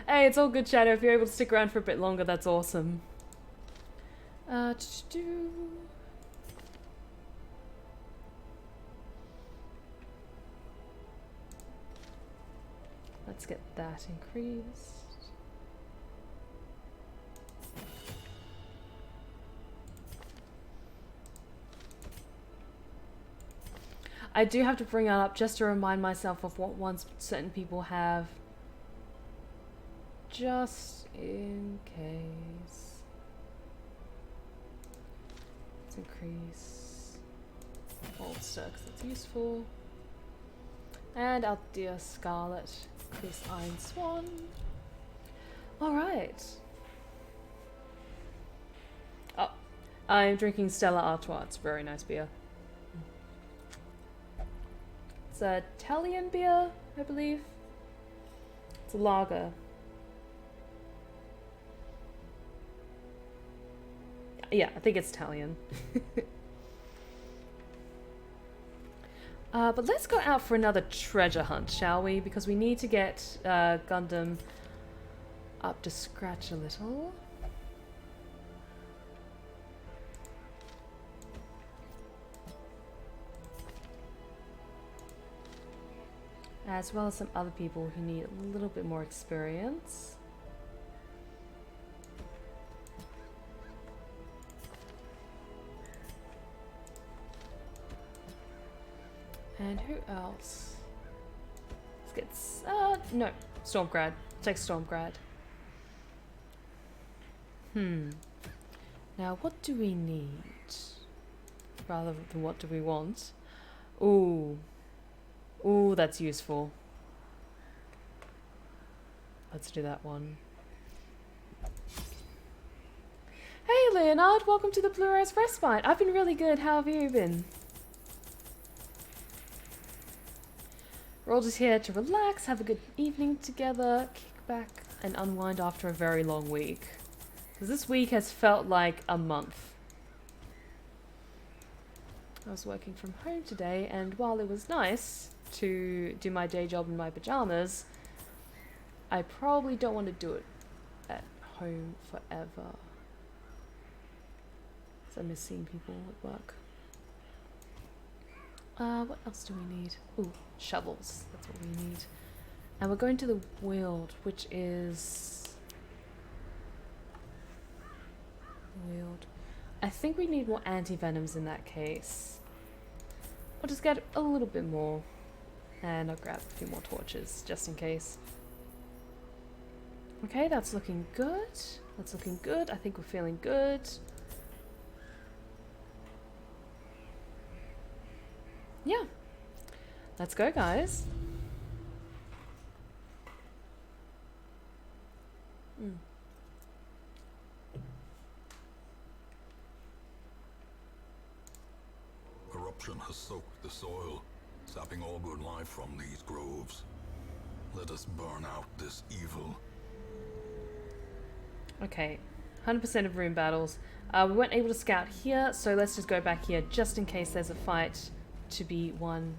Hey, it's all good, Shadow. If you're able to stick around for a bit longer, that's awesome. Do. Let's get that increased. I do have to bring it up just to remind myself of what ones certain people have. Just in case. Let's increase bolster because that's useful. And our dear Scarlett, increase Iron Swan. Alright. Oh, I'm drinking Stella Artois. It's a very nice beer. It's a Italian beer, I believe. It's a lager. Yeah, I think it's Italian. But let's go out for another treasure hunt, shall we? Because we need to get Gundam up to scratch a little. As well as some other people who need a little bit more experience. And who else? Let's get... no. Stormgrad. Take Stormgrad. Now, what do we need? Rather than what do we want? Ooh. Ooh, that's useful. Let's do that one. Hey, Leonard. Welcome to the Blue Rose Respite. I've been really good. How have you been? We're all just here to relax, have a good evening together, kick back and unwind after a very long week. Because this week has felt like a month. I was working from home today, and while it was nice to do my day job in my pajamas, I probably don't want to do it at home forever. So I miss seeing people at work. What else do we need? Ooh, shovels. That's what we need. And we're going to the Weald, which is... Weald. I think we need more anti-venoms in that case. I'll just get a little bit more. And I'll grab a few more torches, just in case. Okay, that's looking good. That's looking good. I think we're feeling good. Yeah. Let's go, guys. Corruption has soaked the soil, sapping all good life from these groves. Let us burn out this evil. Okay. 100% of room battles. We weren't able to scout here, so let's just go back here just in case there's a fight to be won.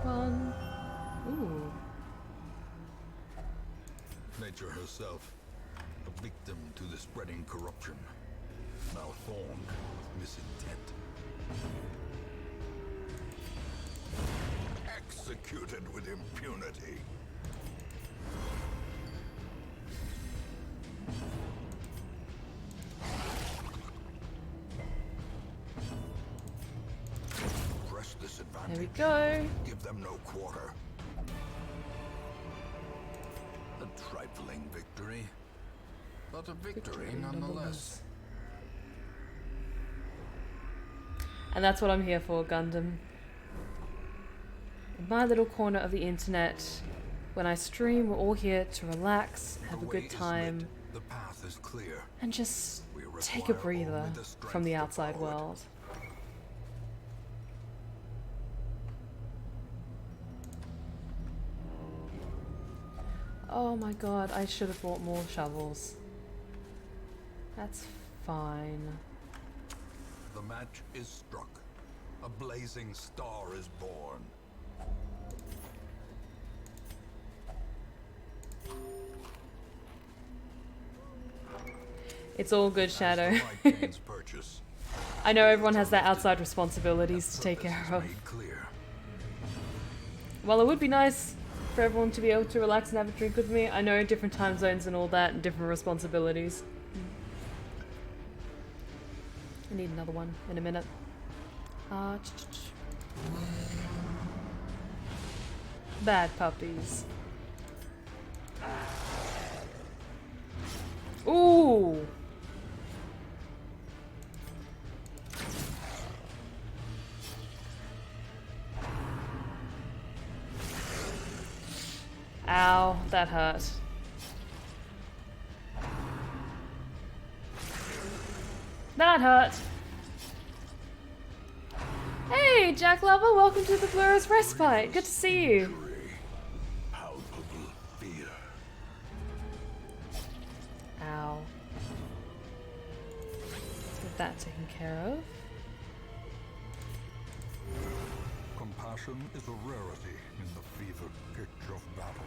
One. Ooh. Nature herself, a victim to the spreading corruption, malformed with misintent. Executed with impunity. Press this advantage. There we go. Give them no quarter. A trifling victory, but a victory nonetheless. And that's what I'm here for, Gundam. In my little corner of the internet, when I stream, we're all here to relax, have a good time, The path is clear. and just take a breather from the outside world. Oh my god, I should have bought more shovels. That's fine. The match is struck. A blazing star is born. It's all good, Shadow. As the right gains purchase, I know everyone has their outside responsibilities to take purpose care is of. made clear. Well, it would be nice for everyone to be able to relax and have a drink with me. I know different time zones and all that and different responsibilities. I need another one in a minute. Bad puppies. Ooh! Ow, that hurt. That hurt. Hey, Jack Lover, welcome to the Blur's Respite. Good to see you. Injury, palpable fear. Ow. Let's get that taken care of. Compassion is a rarity in the fevered pitch of battle.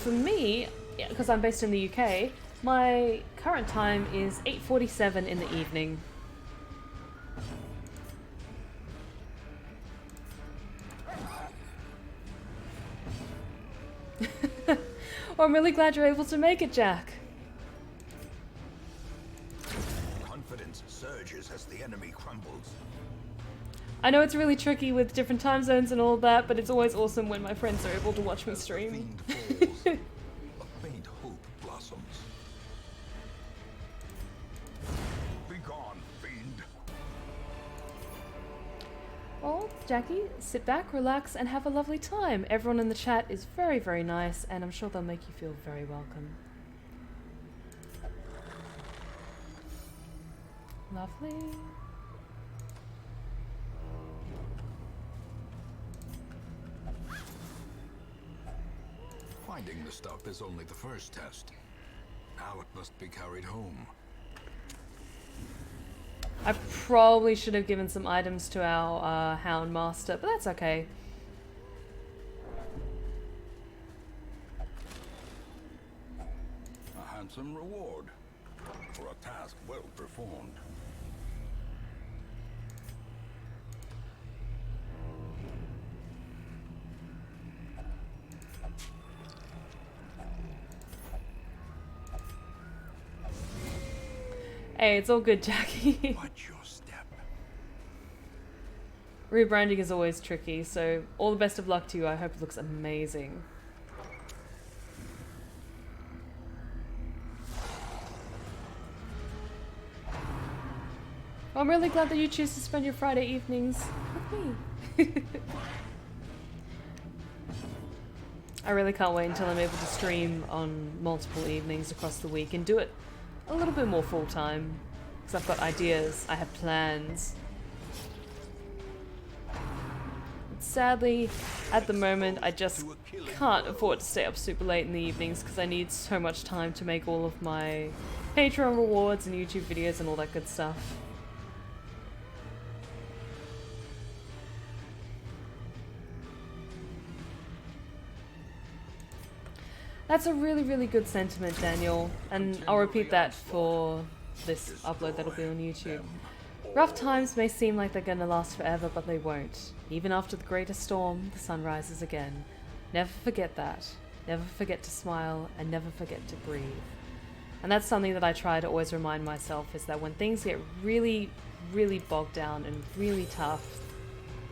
For me, because I'm based in the UK, my current time is 8:47 in the evening. Well, I'm really glad you're able to make it, Jack. Confidence surges as the enemy crumbles. I know it's really tricky with different time zones and all that, but it's always awesome when my friends are able to watch me As the stream. fiend falls, a faint hope blossoms. Be gone, fiend. Well, Jackie, sit back, relax, and have a lovely time. Everyone in the chat is very, very nice, and I'm sure they'll make you feel very welcome. Lovely. Finding the stuff is only the first test. Now it must be carried home. I probably should have given some items to our Hound Master, but that's okay. A handsome reward for a task well performed. Hey, it's all good, Jackie. Watch your step. Rebranding is always tricky, so all the best of luck to you. I hope it looks amazing. I'm really glad that you choose to spend your Friday evenings with me. I really can't wait until I'm able to stream on multiple evenings across the week and do it a little bit more full time. Because I've got ideas, I have plans. Sadly, at the moment, I just can't afford to stay up super late in the evenings because I need so much time to make all of my Patreon rewards and YouTube videos and all that good stuff. That's a really, really good sentiment, Daniel, and I'll repeat that for this upload that'll be on YouTube. Rough times may seem like they're gonna last forever, but they won't. Even after the greatest storm, the sun rises again. Never forget that. Never forget to smile, and never forget to breathe. And that's something that I try to always remind myself, is that when things get really, really bogged down and really tough,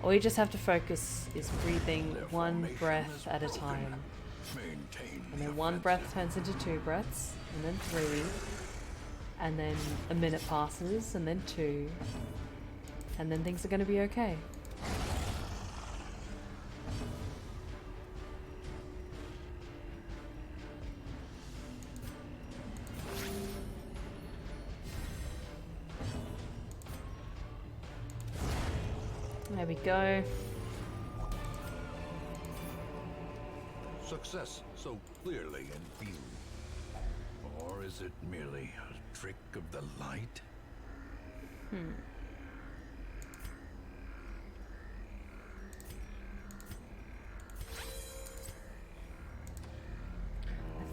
all you just have to focus is breathing one breath at a time. And then one breath turns into 2 breaths, and then 3, and then a minute passes, and then 2, and then things are going to be okay. There we go. Success so clearly in view. Or is it merely a trick of the light? I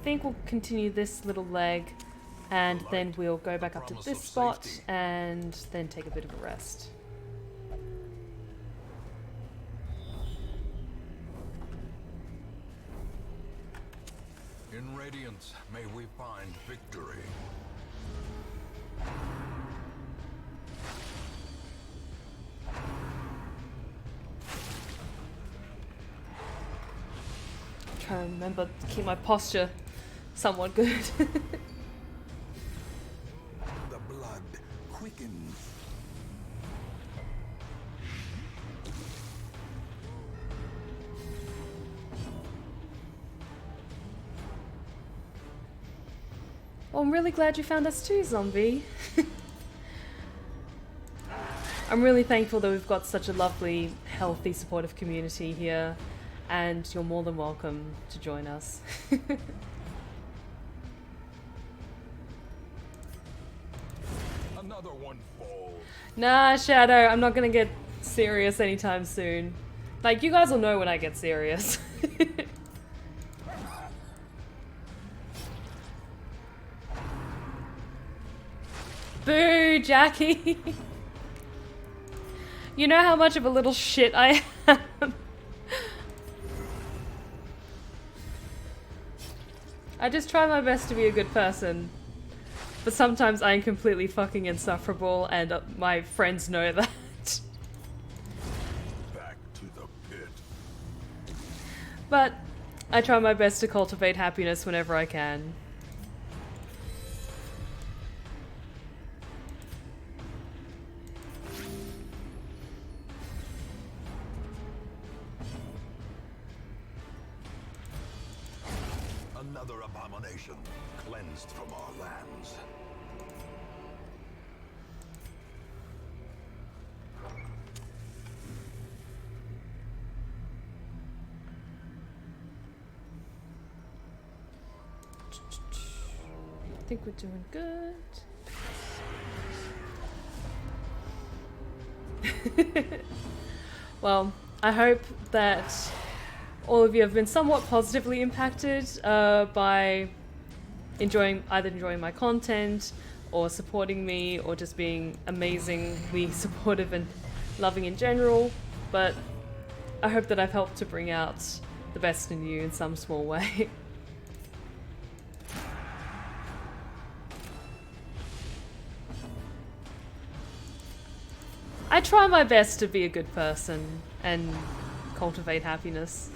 think we'll continue this little leg And then we'll go back up to this spot and then take a bit of a rest. In Radiance, may we find victory. Trying to remember to keep my posture somewhat good. The blood quickens. Well, I'm really glad you found us too, zombie. I'm really thankful that we've got such a lovely, healthy, supportive community here, and you're more than welcome to join us. Another one falls. Nah, Shadow, I'm not gonna get serious anytime soon. Like, you guys will know when I get serious. Boo, Jackie! You know how much of a little shit I am. I just try my best to be a good person. But sometimes I am completely fucking insufferable, and my friends know that. Back to the pit. But I try my best to cultivate happiness whenever I can. Another abomination cleansed from our lands. I think we're doing good. Well, I hope that all of you have been somewhat positively impacted by either enjoying my content or supporting me or just being amazingly supportive and loving in general. But I hope that I've helped to bring out the best in you in some small way. I try my best to be a good person and cultivate happiness.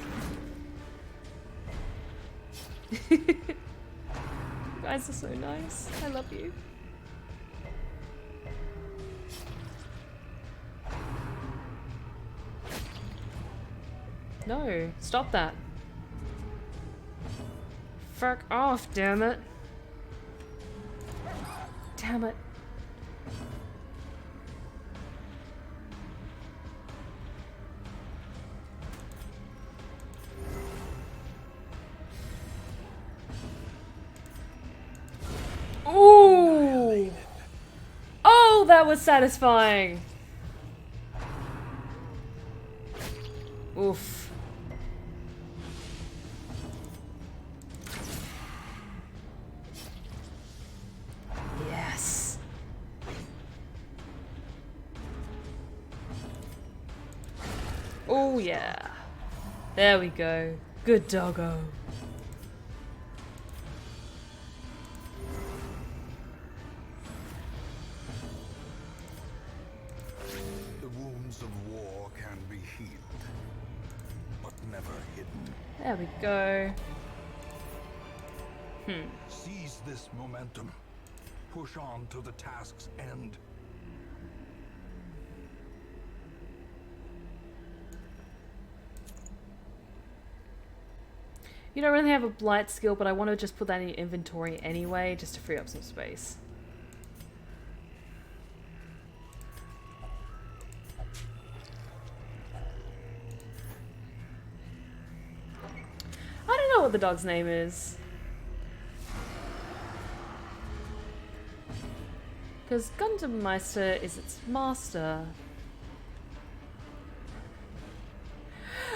You guys are so nice. I love you. No, stop that. Fuck off, damn it. Damn it. Ooh! Oh, that was satisfying. Oof. Yes. Oh yeah. There we go. Good doggo. The wounds of war can be healed, but never hidden. There we go. Seize this momentum. Push on to the task's end. You don't really have a blight skill, but I want to just put that in your inventory anyway, just to free up some space. I don't know what the dog's name is. Because Gundam is its master.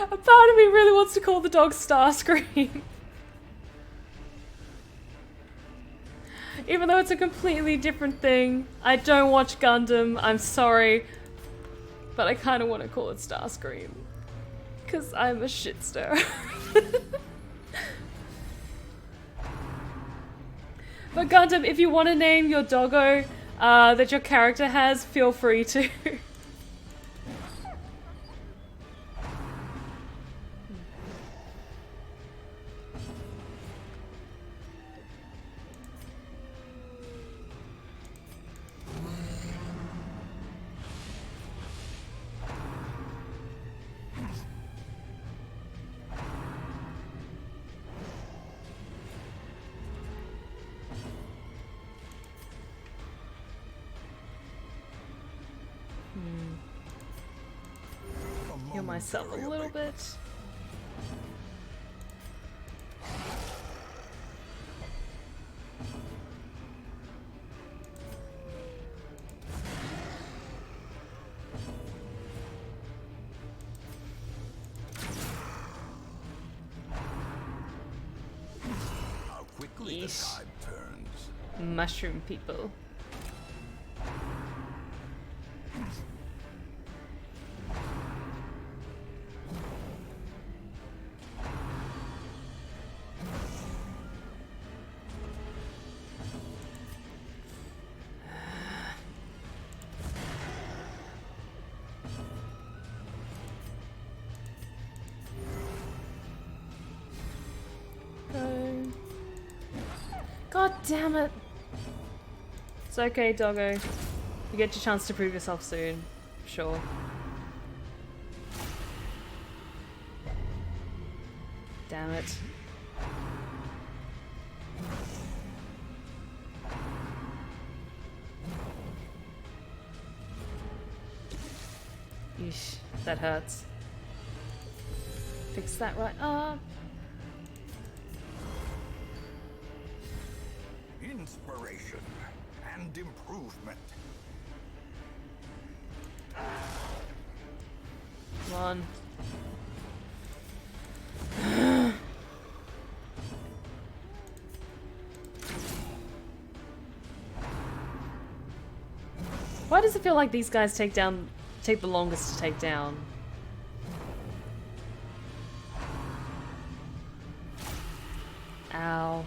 A part of me really wants to call the dog Starscream. Even though it's a completely different thing. I don't watch Gundam, I'm sorry. But I kind of want to call it Starscream. Because I'm a shit stirrer. But Gundam, if you want to name your doggo that your character has, feel free to. Heal myself a little bit. How quickly the tide turns. Mushroom people. God damn it. It's okay, doggo. You get your chance to prove yourself soon. Sure. Damn it. Yeesh, that hurts. Fix that right up. Inspiration and improvement. Come on. Why does it feel like these guys take the longest to take down? Ow.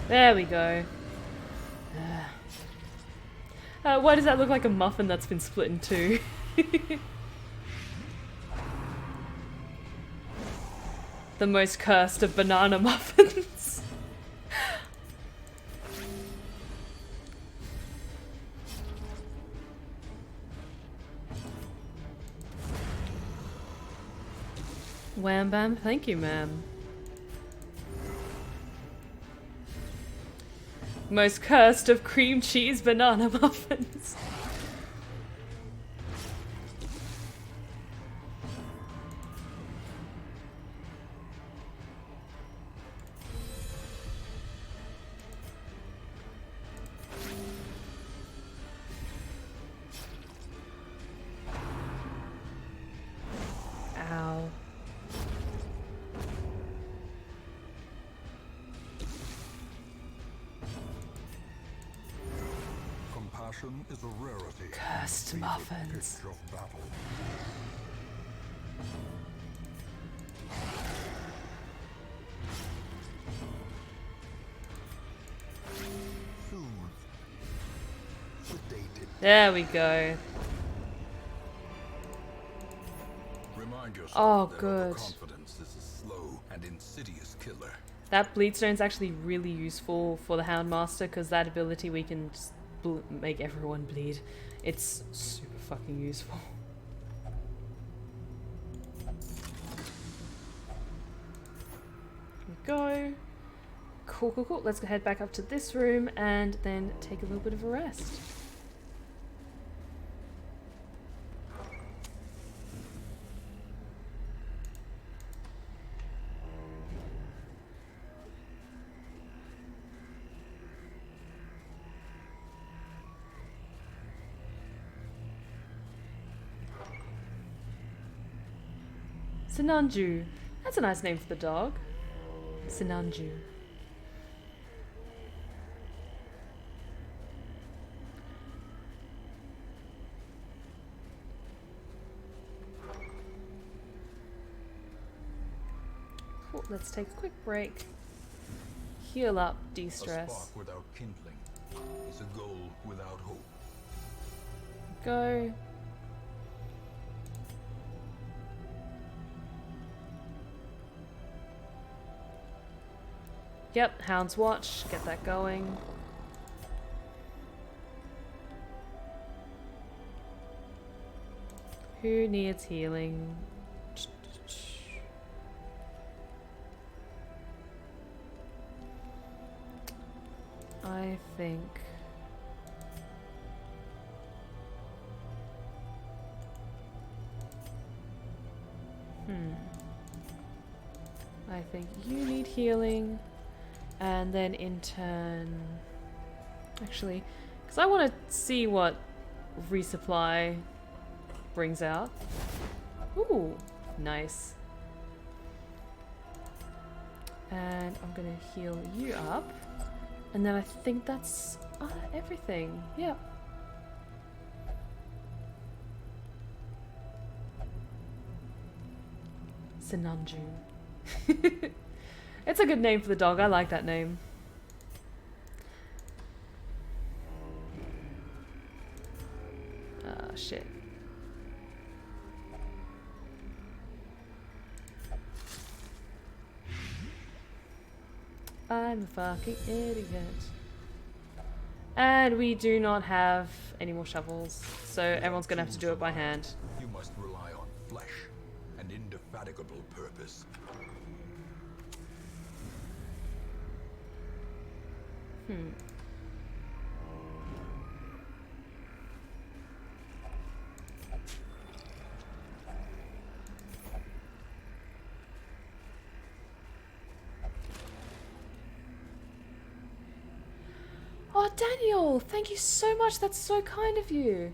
There we go. Why does that look like a muffin that's been split in two? The most cursed of banana muffins. Wham bam, thank you, ma'am. Most cursed of cream cheese banana muffins. Ow. Compassion is a rarity. Cursed muffins. Pitch of battle. Soothe. Sedated. There we go. Remind yourself Oh, that good. overconfidence is a slow and insidious killer. That Bleedstone's actually really useful for the Houndmaster because that ability we can just make everyone bleed. It's super fucking useful. Here we go. Cool, cool, cool. Let's go head back up to this room and then take a little bit of a rest. Sinanju. That's a nice name for the dog. Sinanju. Cool, let's take a quick break. Heal up, A de-stress. spark without kindling is a goal without hope. Go. Yep, Hound's Watch. Get that going. Who needs healing? I think... I think you need healing, and then in turn... Actually, because I want to see what resupply brings out. Ooh, nice. And I'm gonna heal you up. And then I think that's everything. Yep. Sinanju. It's a good name for the dog. I like that name. Ah, shit. I'm a fucking idiot. And we do not have any more shovels, so everyone's gonna have to do it by hand. You must rely on flesh and indefatigable purpose. Oh, Daniel, thank you so much. That's so kind of you.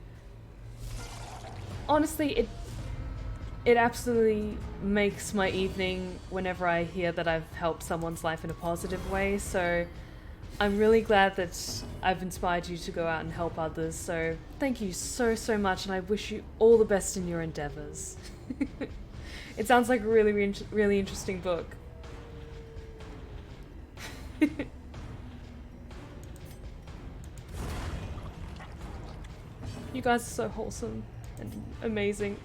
Honestly, it absolutely makes my evening whenever I hear that I've helped someone's life in a positive way. So I'm really glad that I've inspired you to go out and help others. So thank you so, so much. And I wish you all the best in your endeavors. It sounds like a really, really interesting book. You guys are so wholesome and amazing.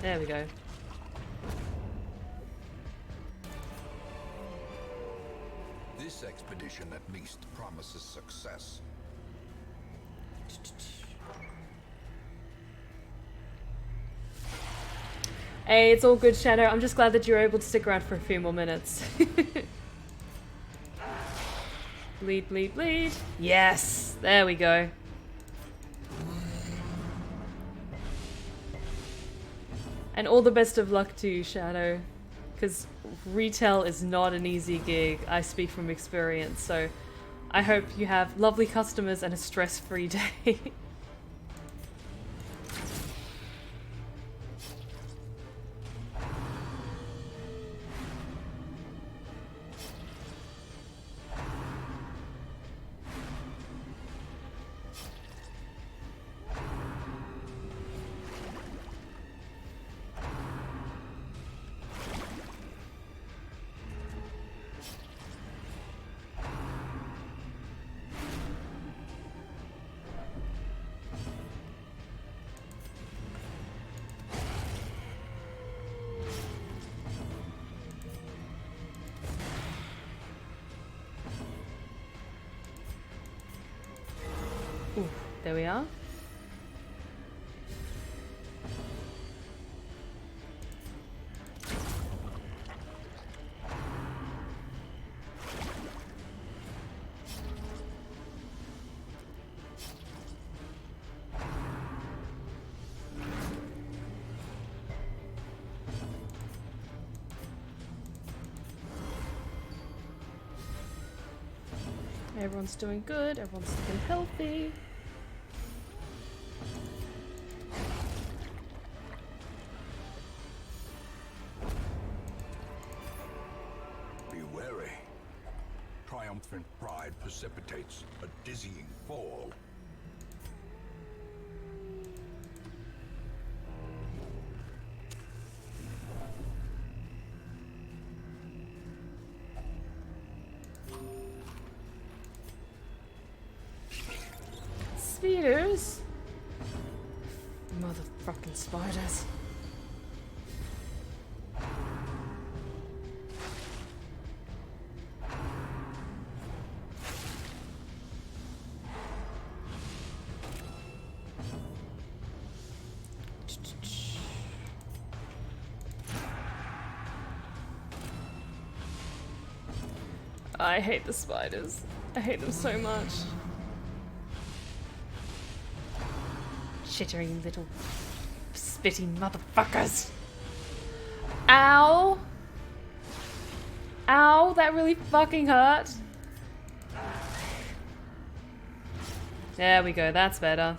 There we go. This expedition at least promises success. Hey, it's all good, Shadow. I'm just glad that you're able to stick around for a few more minutes. Bleed, bleed, bleed. Yes! There we go. And all the best of luck to you, Shadow. Because retail is not an easy gig. I speak from experience, so I hope you have lovely customers and a stress-free day. There we are. Everyone's doing good. Everyone's looking healthy. Be wary. Triumphant pride precipitates a dizzying fall. Spiders? Motherfucking spiders. I hate the spiders. I hate them so much. Chittering little spitty motherfuckers. Ow! Ow, that really fucking hurt. There we go, that's better.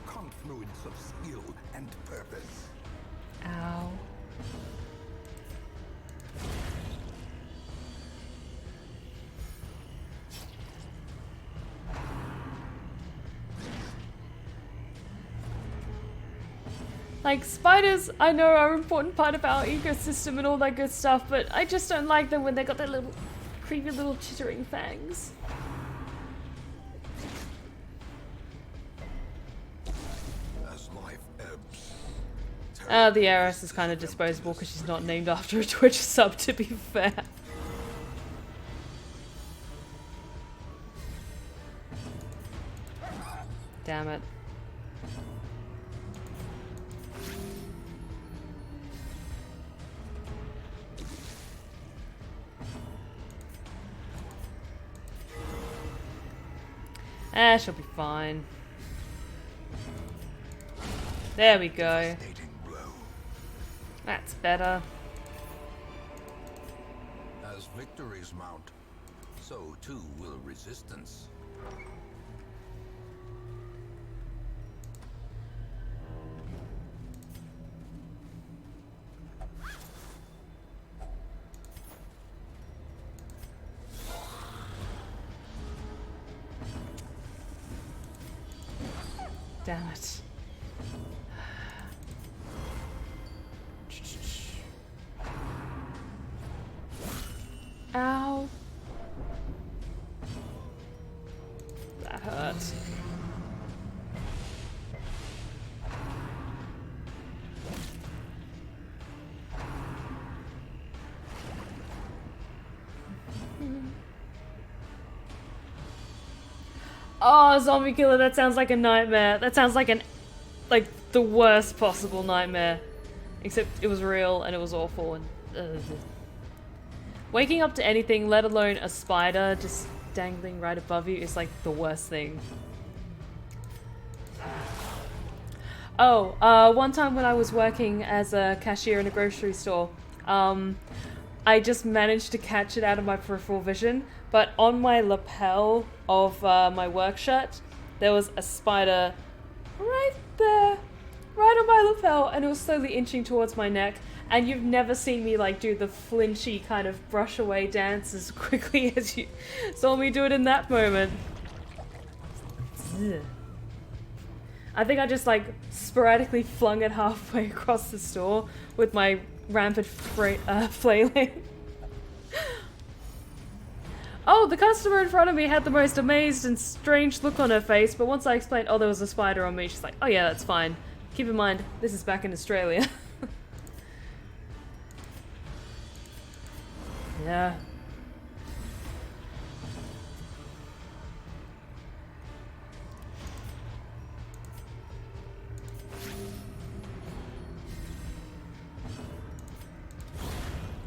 Confluence of skill and purpose. Ow. Like, spiders, I know, are an important part of our ecosystem and all that good stuff, but I just don't like them when they got their little creepy little chittering fangs. The heiress is kind of disposable because she's not named after a Twitch sub, to be fair. Damn it. She'll be fine. There we go. That's better. As victories mount, so too will resistance. Damn it. Ow. That hurt. Oh, zombie killer, that sounds like a nightmare. That sounds like the worst possible nightmare. Except it was real and it was awful and waking up to anything, let alone a spider just dangling right above you, is like the worst thing. Oh, one time when I was working as a cashier in a grocery store, I just managed to catch it out of my peripheral vision, but on my lapel of my work shirt, there was a spider right there, right on my lapel, and it was slowly inching towards my neck. And you've never seen me like do the flinchy kind of brush away dance as quickly as you saw me do it in that moment. I think I just like sporadically flung it halfway across the store with my rampant flailing. Oh, the customer in front of me had the most amazed and strange look on her face, but once I explained, oh, there was a spider on me, she's like, oh yeah, that's fine. Keep in mind, this is back in Australia. Yeah.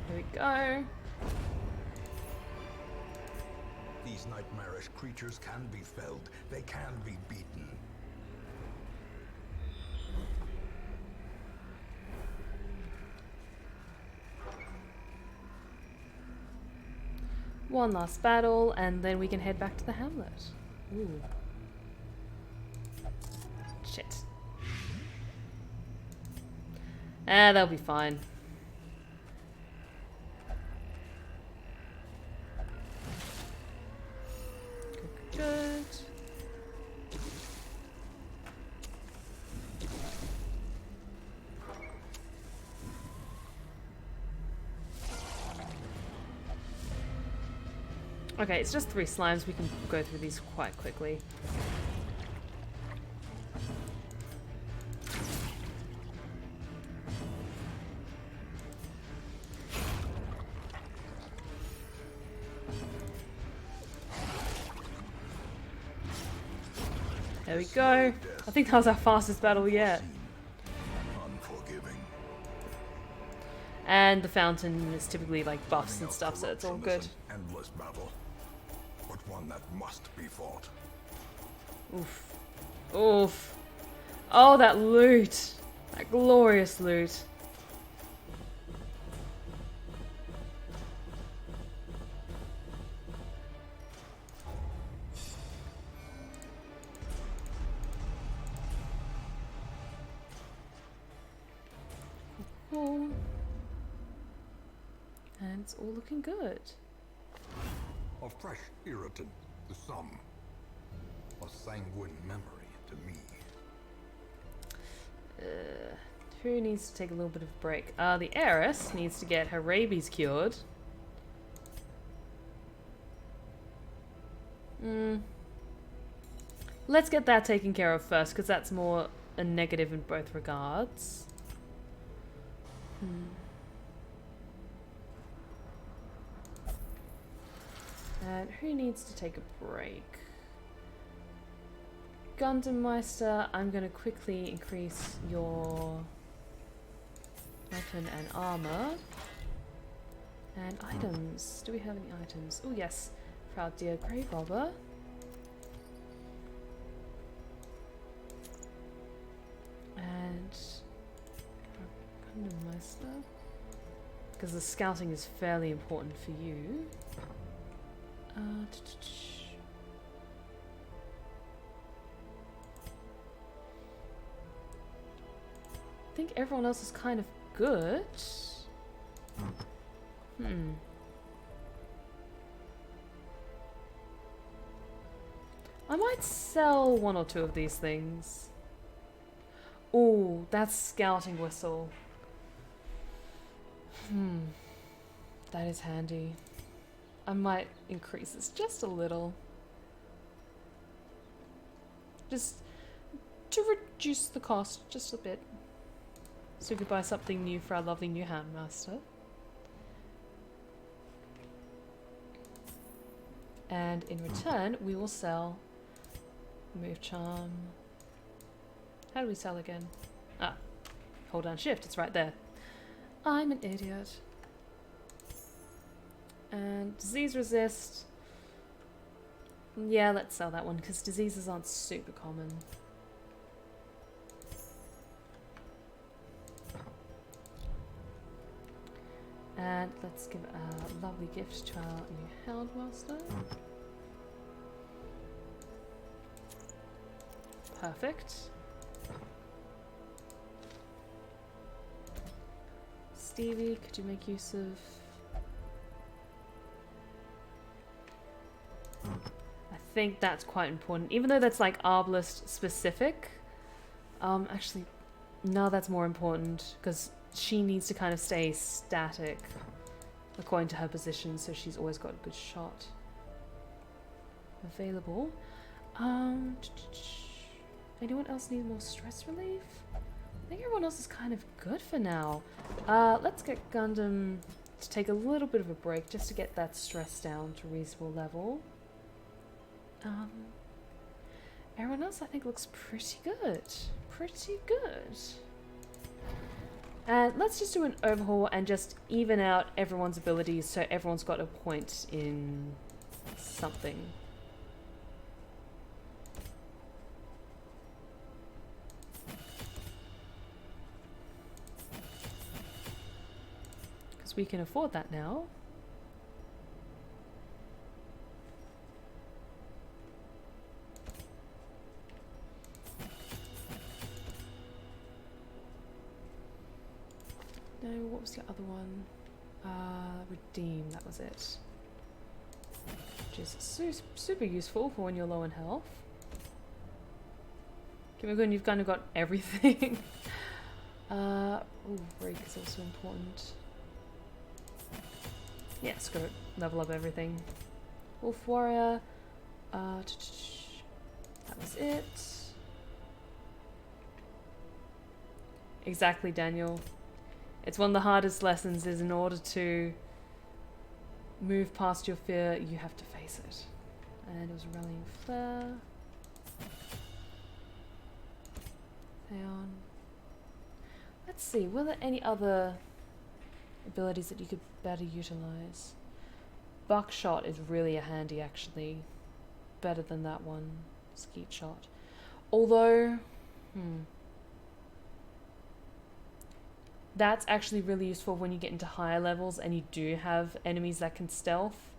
There we go. These nightmarish creatures can be felled. They can be beaten. One last battle, and then we can head back to the hamlet. Ooh. Shit. Ah, they'll be fine. Good. Okay, it's just 3 slimes. We can go through these quite quickly. There we go. I think that was our fastest battle yet. Unforgiving. And the fountain is typically like buffs and stuff, so it's all good. Endless battle, but one that must be fought. Oof. Oof. Oh, that loot. That glorious loot. Cool. And it's all looking good. A fresh irritant to some. A sanguine memory to me. Who needs to take a little bit of a break? The heiress needs to get her rabies cured. Let's get that taken care of first, because that's more a negative in both regards. And who needs to take a break? Gundam Meister, I'm going to quickly increase your weapon and armor. And items. Do we have any items? Oh yes, Proud Dear Grave Robber. And Gundam Meister. Because the scouting is fairly important for you. I think everyone else is kind of good. I might sell 1 or 2 of these things. Ooh, that's scouting whistle. That is handy. I might increase this just a little. Just to reduce the cost just a bit. So we could buy something new for our lovely new handmaster. And in return, we will sell Move Charm. How do we sell again? Ah, hold down shift, it's right there. I'm an idiot. And disease resist. Yeah, let's sell that one because diseases aren't super common. And let's give a lovely gift to our new Houndmaster. Perfect. Stevie, could you make use of... I think that's quite important, even though that's like Arbalist specific. Actually, no, that's more important because she needs to kind of stay static according to her position, so she's always got a good shot available. Anyone else need more stress relief? I think everyone else is kind of good for now. Let's get Gundam to take a little bit of a break just to get that stress down to a reasonable level. Everyone else I think looks pretty good. Pretty good. And let's just do an overhaul and just even out everyone's abilities so everyone's got a point in something. Because we can afford that now. No, what was the other one? Redeem, that was it. Which is super useful for when you're low in health. Kamil, you've kind of got everything. Ooh, Break is also important. Yeah, screw it. Level up everything. Wolf Warrior. That was it. Exactly, Daniel. It's one of the hardest lessons is in order to move past your fear, you have to face it. And it was Rallying Flare. Scion. Let's see, were there any other abilities that you could better utilize? Buckshot is really a handy, actually. Better than that one. Skeet Shot. Although, that's actually really useful when you get into higher levels and you do have enemies that can stealth.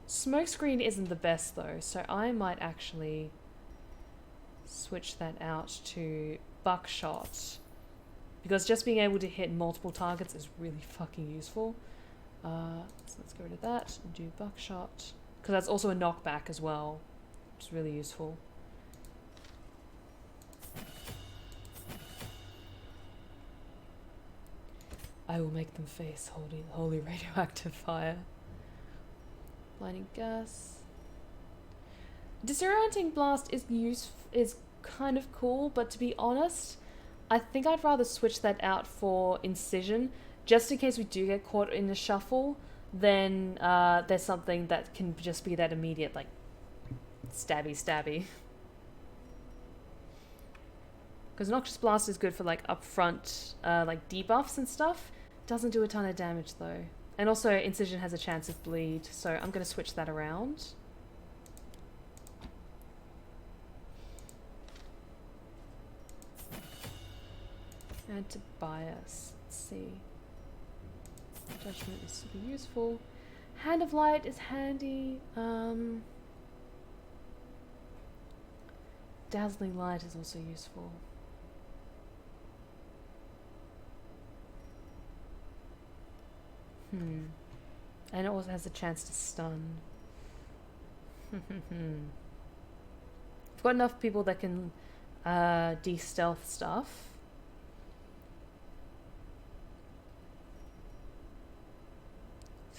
Smokescreen isn't the best though, so I might actually switch that out to Buckshot. Because just being able to hit multiple targets is really fucking useful. So let's get rid of that and do Buckshot. Because that's also a knockback as well, which is really useful. I will make them face holy radioactive fire. Blinding gas. Disorienting blast is kind of cool, but to be honest, I think I'd rather switch that out for incision, just in case we do get caught in the shuffle. Then there's something that can just be that immediate, like stabby. Because Noxious Blast is good for like upfront, like debuffs and stuff. Doesn't do a ton of damage though. And also Incision has a chance of bleed, so I'm going to switch that around. And to bias, let's see. Judgment is super useful. Hand of Light is handy. Dazzling Light is also useful. And it also has a chance to stun. I've got enough people that can de-stealth stuff.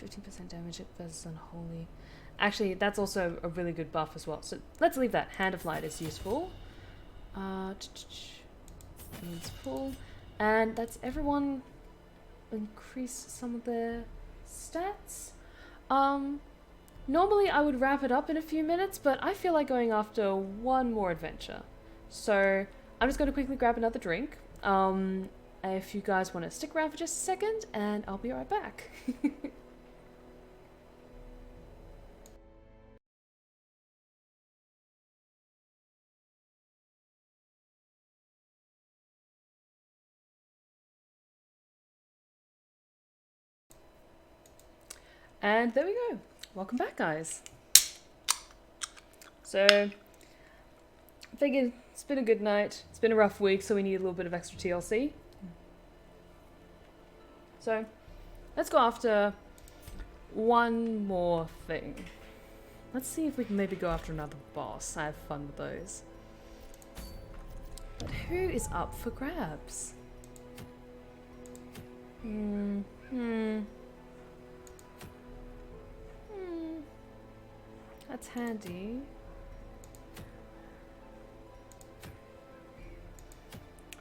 %15 damage versus Unholy. Actually, that's also a really good buff as well. So let's leave that. Hand of Light is useful. It's full. And that's everyone. Increase some of their stats. Normally I would wrap it up in a few minutes, but I feel like going after one more adventure. So I'm just going to quickly grab another drink. If you guys want to stick around for just a second, and I'll be right back. And there we go. Welcome back, guys. So, I figured it's been a good night. It's been a rough week, so we need a little bit of extra TLC. So, let's go after one more thing. Let's see if we can maybe go after another boss. I have fun with those. But who is up for grabs? That's handy.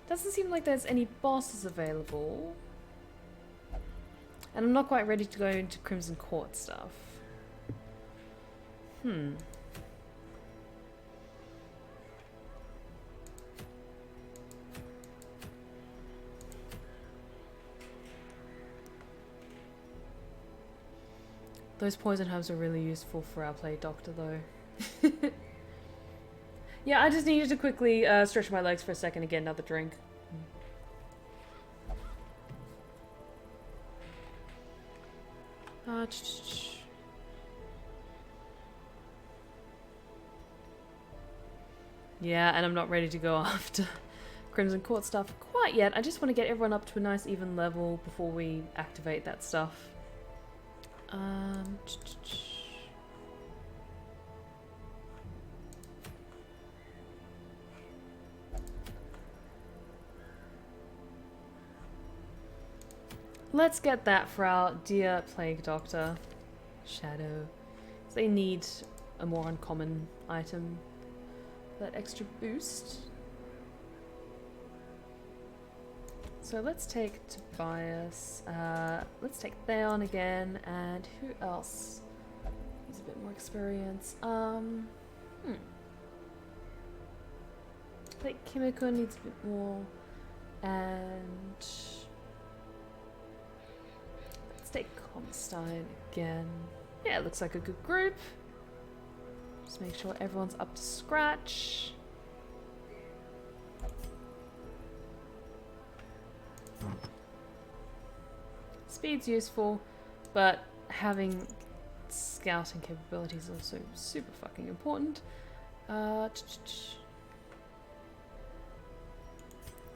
Doesn't seem like there's any bosses available. And I'm not quite ready to go into Crimson Court stuff. Those poison herbs are really useful for our play doctor though. Yeah, I just needed to quickly stretch my legs for a second and get another drink. Yeah, and I'm not ready to go after Crimson Court stuff quite yet. I just want to get everyone up to a nice even level before we activate that stuff. Let's get that for our dear Plague Doctor. Shadow. They need a more uncommon item. That extra boost. So let's take Tobias. Let's take Theon again. And who else? He's a bit more experience. I think Kimiko needs a bit more. And let's take Comstein again. Yeah, it looks like a good group. Just make sure everyone's up to scratch. Speed's useful, but having scouting capabilities is also super fucking important.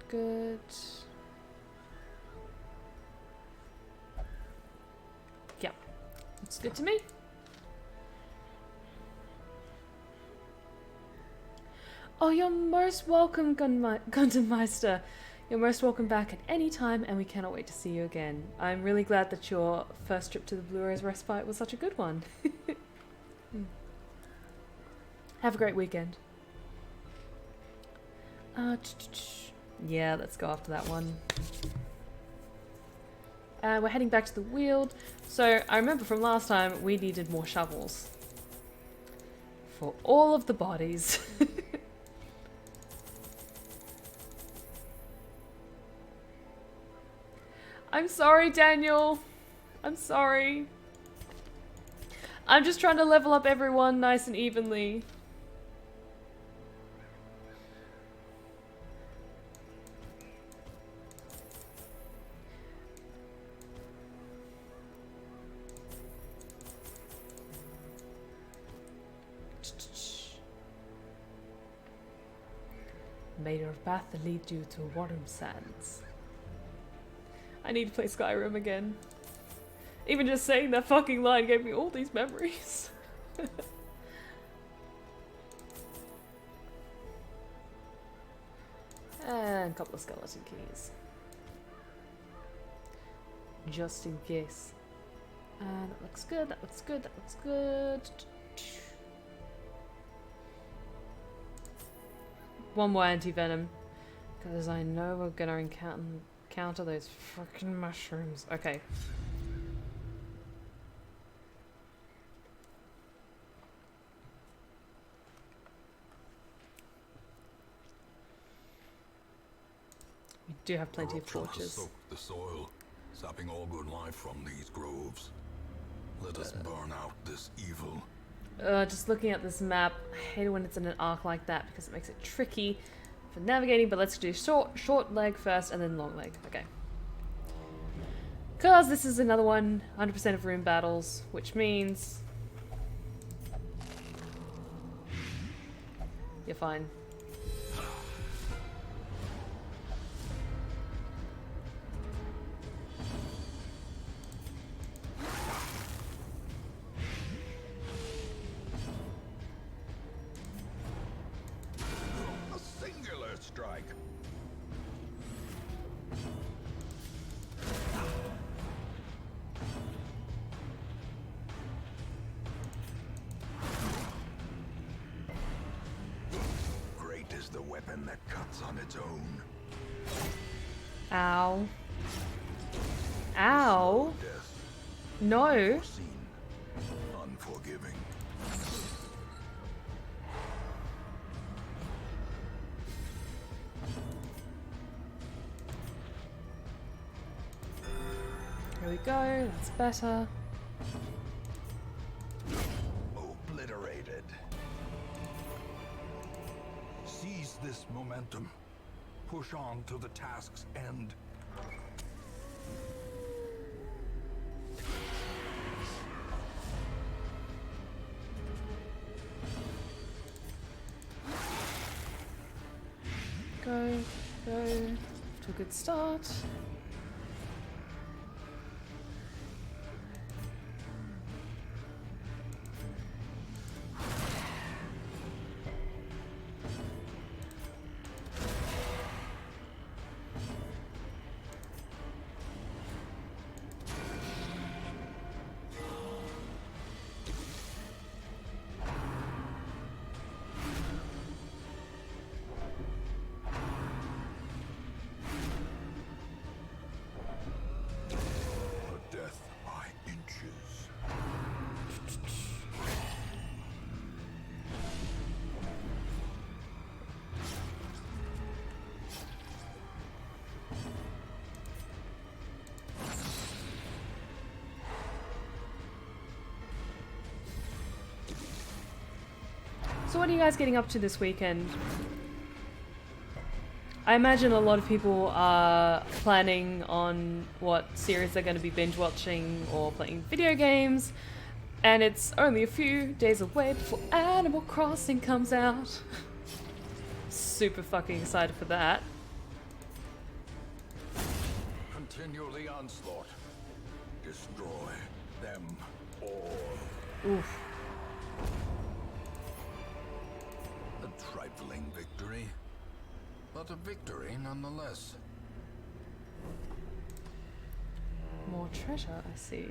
Good. Yeah, looks good to me. Oh, you're most welcome, Gundenmeister. You're most welcome back at any time, and we cannot wait to see you again. I'm really glad that your first trip to the Blue Rose Respite was such a good one. Have a great weekend. Yeah, let's go after that one. We're heading back to the Weald. So, I remember from last time, we needed more shovels. For all of the bodies. I'm sorry, Daniel. I'm sorry. I'm just trying to level up everyone nice and evenly. Maiden of Bath that lead you to Warm Sands. I need to play Skyrim again. Even just saying that fucking line gave me all these memories. And a couple of skeleton keys. Just in case. That looks good, that looks good, that looks good. One more anti-venom. Because I know we're gonna encounter those freaking mushrooms. Okay. We do have plenty of torches. Soak the soil, sapping all good life from these groves. Let us burn out this evil. Just looking at this map, I hate it when it's in an arc like that because it makes it tricky for navigating, but let's do short leg first and then long leg. Okay. Because this is another one, 100% of room battles, which means you're fine. Strike. Great is the weapon that cuts on its own. Ow. Ow. No. Unforgiving. Here we go, that's better. Obliterated. Seize this momentum. Push on to the task's end. Go. To a good start. So what are you guys getting up to this weekend? I imagine a lot of people are planning on what series they're going to be binge watching or playing video games, and it's only a few days away before Animal Crossing comes out. Super fucking excited for that. Continue the onslaught. Destroy them all. Oof. A trifling victory, but a victory nonetheless. More treasure, I see.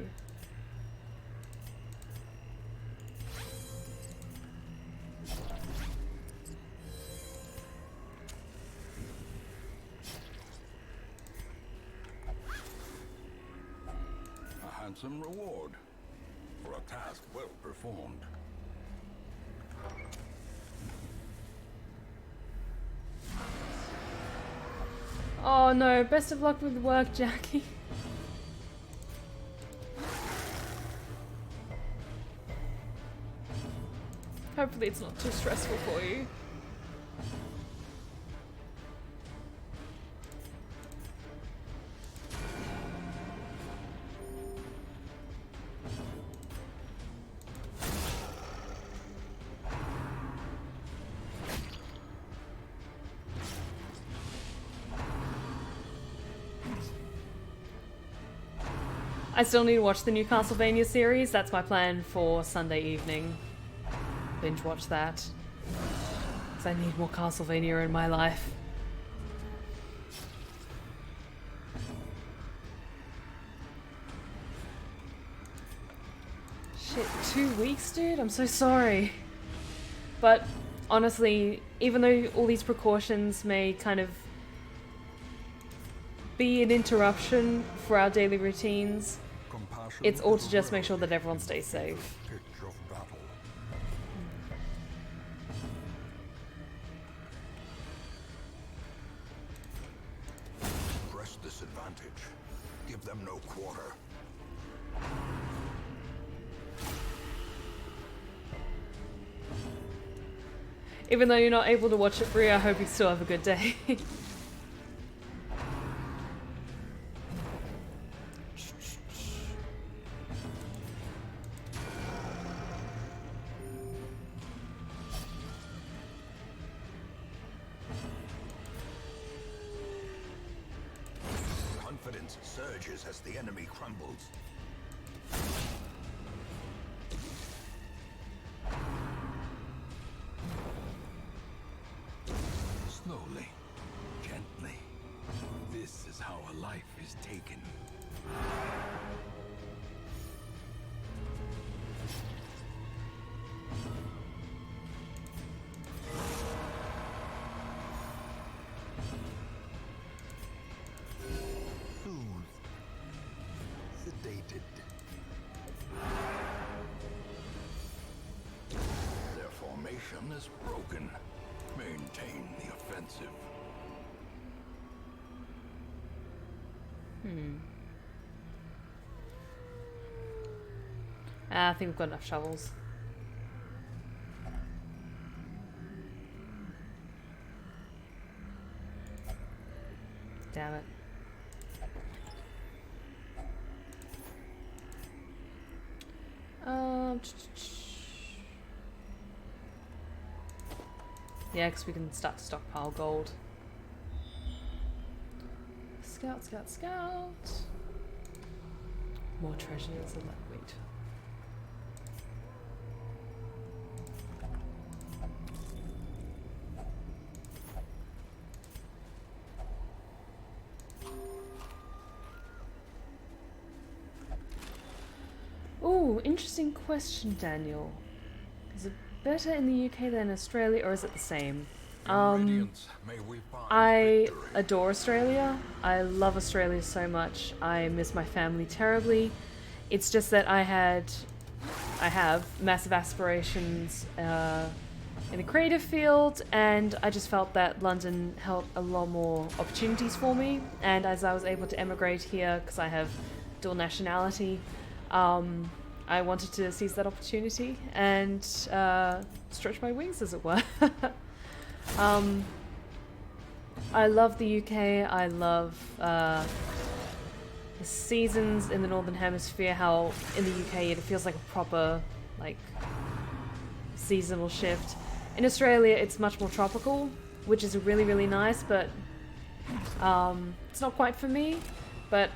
A handsome reward for a task well performed. Oh no, best of luck with work, Jackie. Hopefully it's not too stressful for you. I still need to watch the new Castlevania series. That's my plan for Sunday evening. Binge watch that. Because I need more Castlevania in my life. Shit, 2 weeks, dude? I'm so sorry. But honestly, even though all these precautions may kind of be an interruption for our daily routines, it's all to just make sure that everyone stays safe. Press this advantage. Give them no quarter. Even though you're not able to watch it, Brie, I hope you still have a good day. Confidence surges as the enemy crumbles. Slowly, gently. This is how a life is taken. Sedated. Their formation is broken. Maintain the offensive. I think we've got enough shovels. Damn it. Yeah, because we can start to stockpile gold. Scout, scout, scout. More treasures and that. Wait. Ooh, interesting question, Daniel. Is it better in the UK than Australia, or is it the same? I adore Australia. I love Australia so much. I miss my family terribly. It's just that I have massive aspirations in the creative field, and I just felt that London held a lot more opportunities for me. And as I was able to emigrate here, because I have dual nationality, I wanted to seize that opportunity and stretch my wings, as it were. I love the UK. I love the seasons in the Northern Hemisphere, how in the UK it feels like a proper seasonal shift. In Australia it's much more tropical, which is really, really nice, but it's not quite for me. But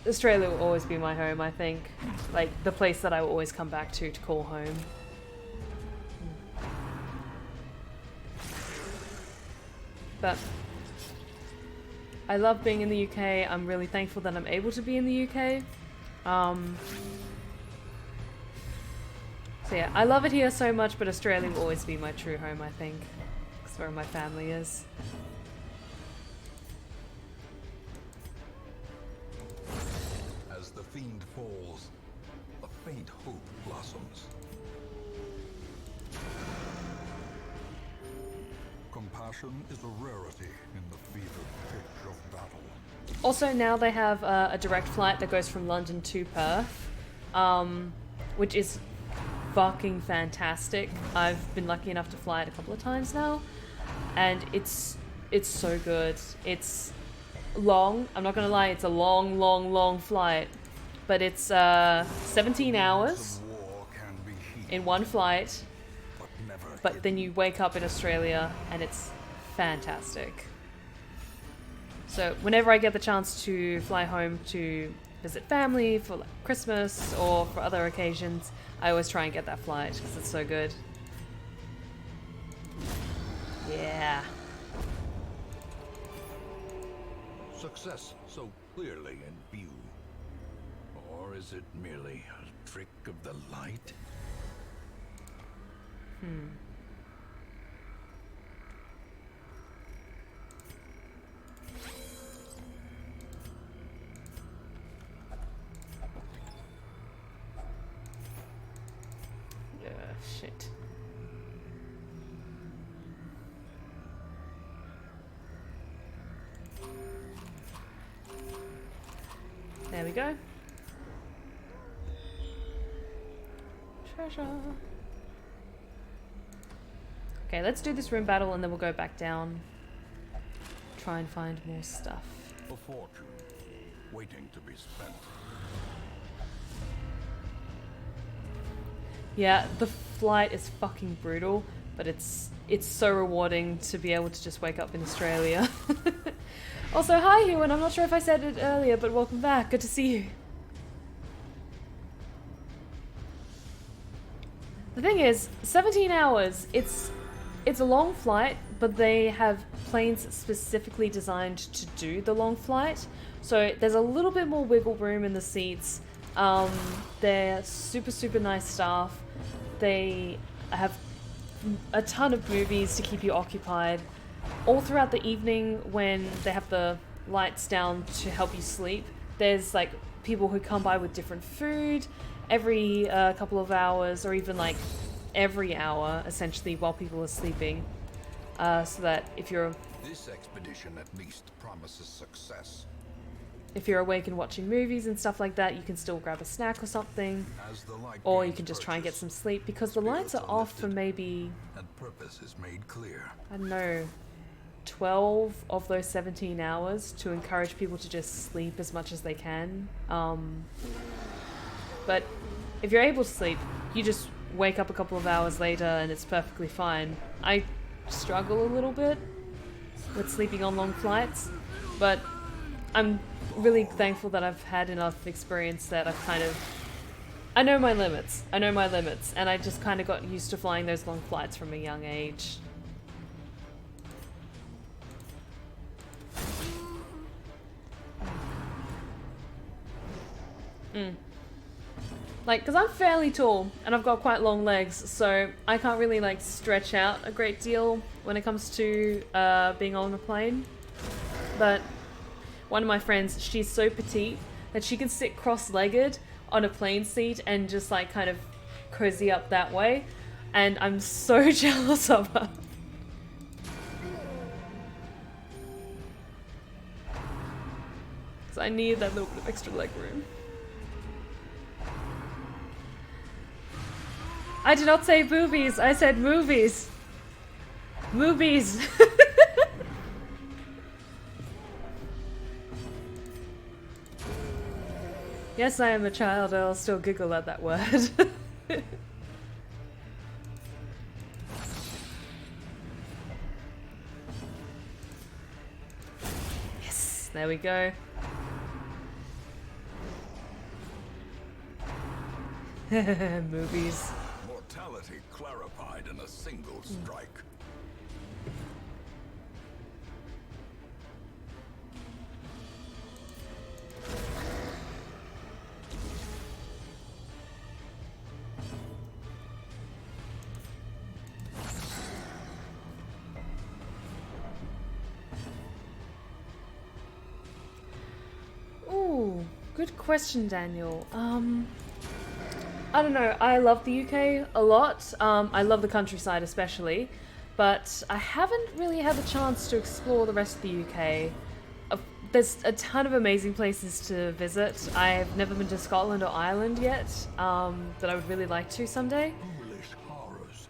Australia will always be my home, I think. Like, the place that I will always come back to call home. But I love being in the UK. I'm really thankful that I'm able to be in the UK. So yeah, I love it here so much, but Australia will always be my true home, I think. It's where my family is. As the fiend falls, a faint hope blossoms. Compassion is a rarity in the fevered pitch of battle. Also, now they have a direct flight that goes from London to Perth, which is fucking fantastic. I've been lucky enough to fly it a couple of times now, and it's so good. It's long. I'm not gonna lie, it's a long flight, but it's 17 hours in one flight. But then you wake up in Australia and it's fantastic. So whenever I get the chance to fly home to visit family for like Christmas or for other occasions, I always try and get that flight because it's so good. Yeah. Success so clearly in view. Or is it merely a trick of the light? Shit. There we go. Treasure. Okay, let's do this room battle and then we'll go back down. Try and find more stuff. A fortune waiting to be spent. Yeah, the flight is fucking brutal, but it's so rewarding to be able to just wake up in Australia. Also, hi Ewan, I'm not sure if I said it earlier, but welcome back. Good to see you. The thing is, 17 hours, it's a long flight, but they have planes specifically designed to do the long flight. So there's a little bit more wiggle room in the seats. They're super nice staff. They have a ton of movies to keep you occupied. All throughout the evening when they have the lights down to help you sleep, there's like people who come by with different food every couple of hours, or even like every hour essentially while people are sleeping, so that if you're... This expedition at least promises success. if you're awake and watching movies and stuff like that, you can still grab a snack or something, As the light or you gains can just try and get purchase, some sleep, because the lights are spirits off for lifted, maybe, and purpose is made clear. I don't know, 12 of those 17 hours to encourage people to just sleep as much as they can. But if you're able to sleep, you just wake up a couple of hours later and it's perfectly fine. I struggle a little bit with sleeping on long flights, but I'm really thankful that I've had enough experience that I know my limits, and I just kind of got used to flying those long flights from a young age. Like, because I'm fairly tall and I've got quite long legs, so I can't really like stretch out a great deal when it comes to being on a plane. But one of my friends, she's so petite that she can sit cross-legged on a plane seat and just like kind of cozy up that way, and I'm so jealous of her. Because I need that little bit of extra leg room. I did not say boobies, I said movies. Movies. Yes, I am a child, I'll still giggle at that word. Yes, there we go. Movies. Mortality clarified in a single strike. Ooh, good question, Daniel. I don't know, I love the UK a lot. I love the countryside especially, but I haven't really had the chance to explore the rest of the UK. There's a ton of amazing places to visit. I've never been to Scotland or Ireland yet, that I would really like to someday. Foolish horrors,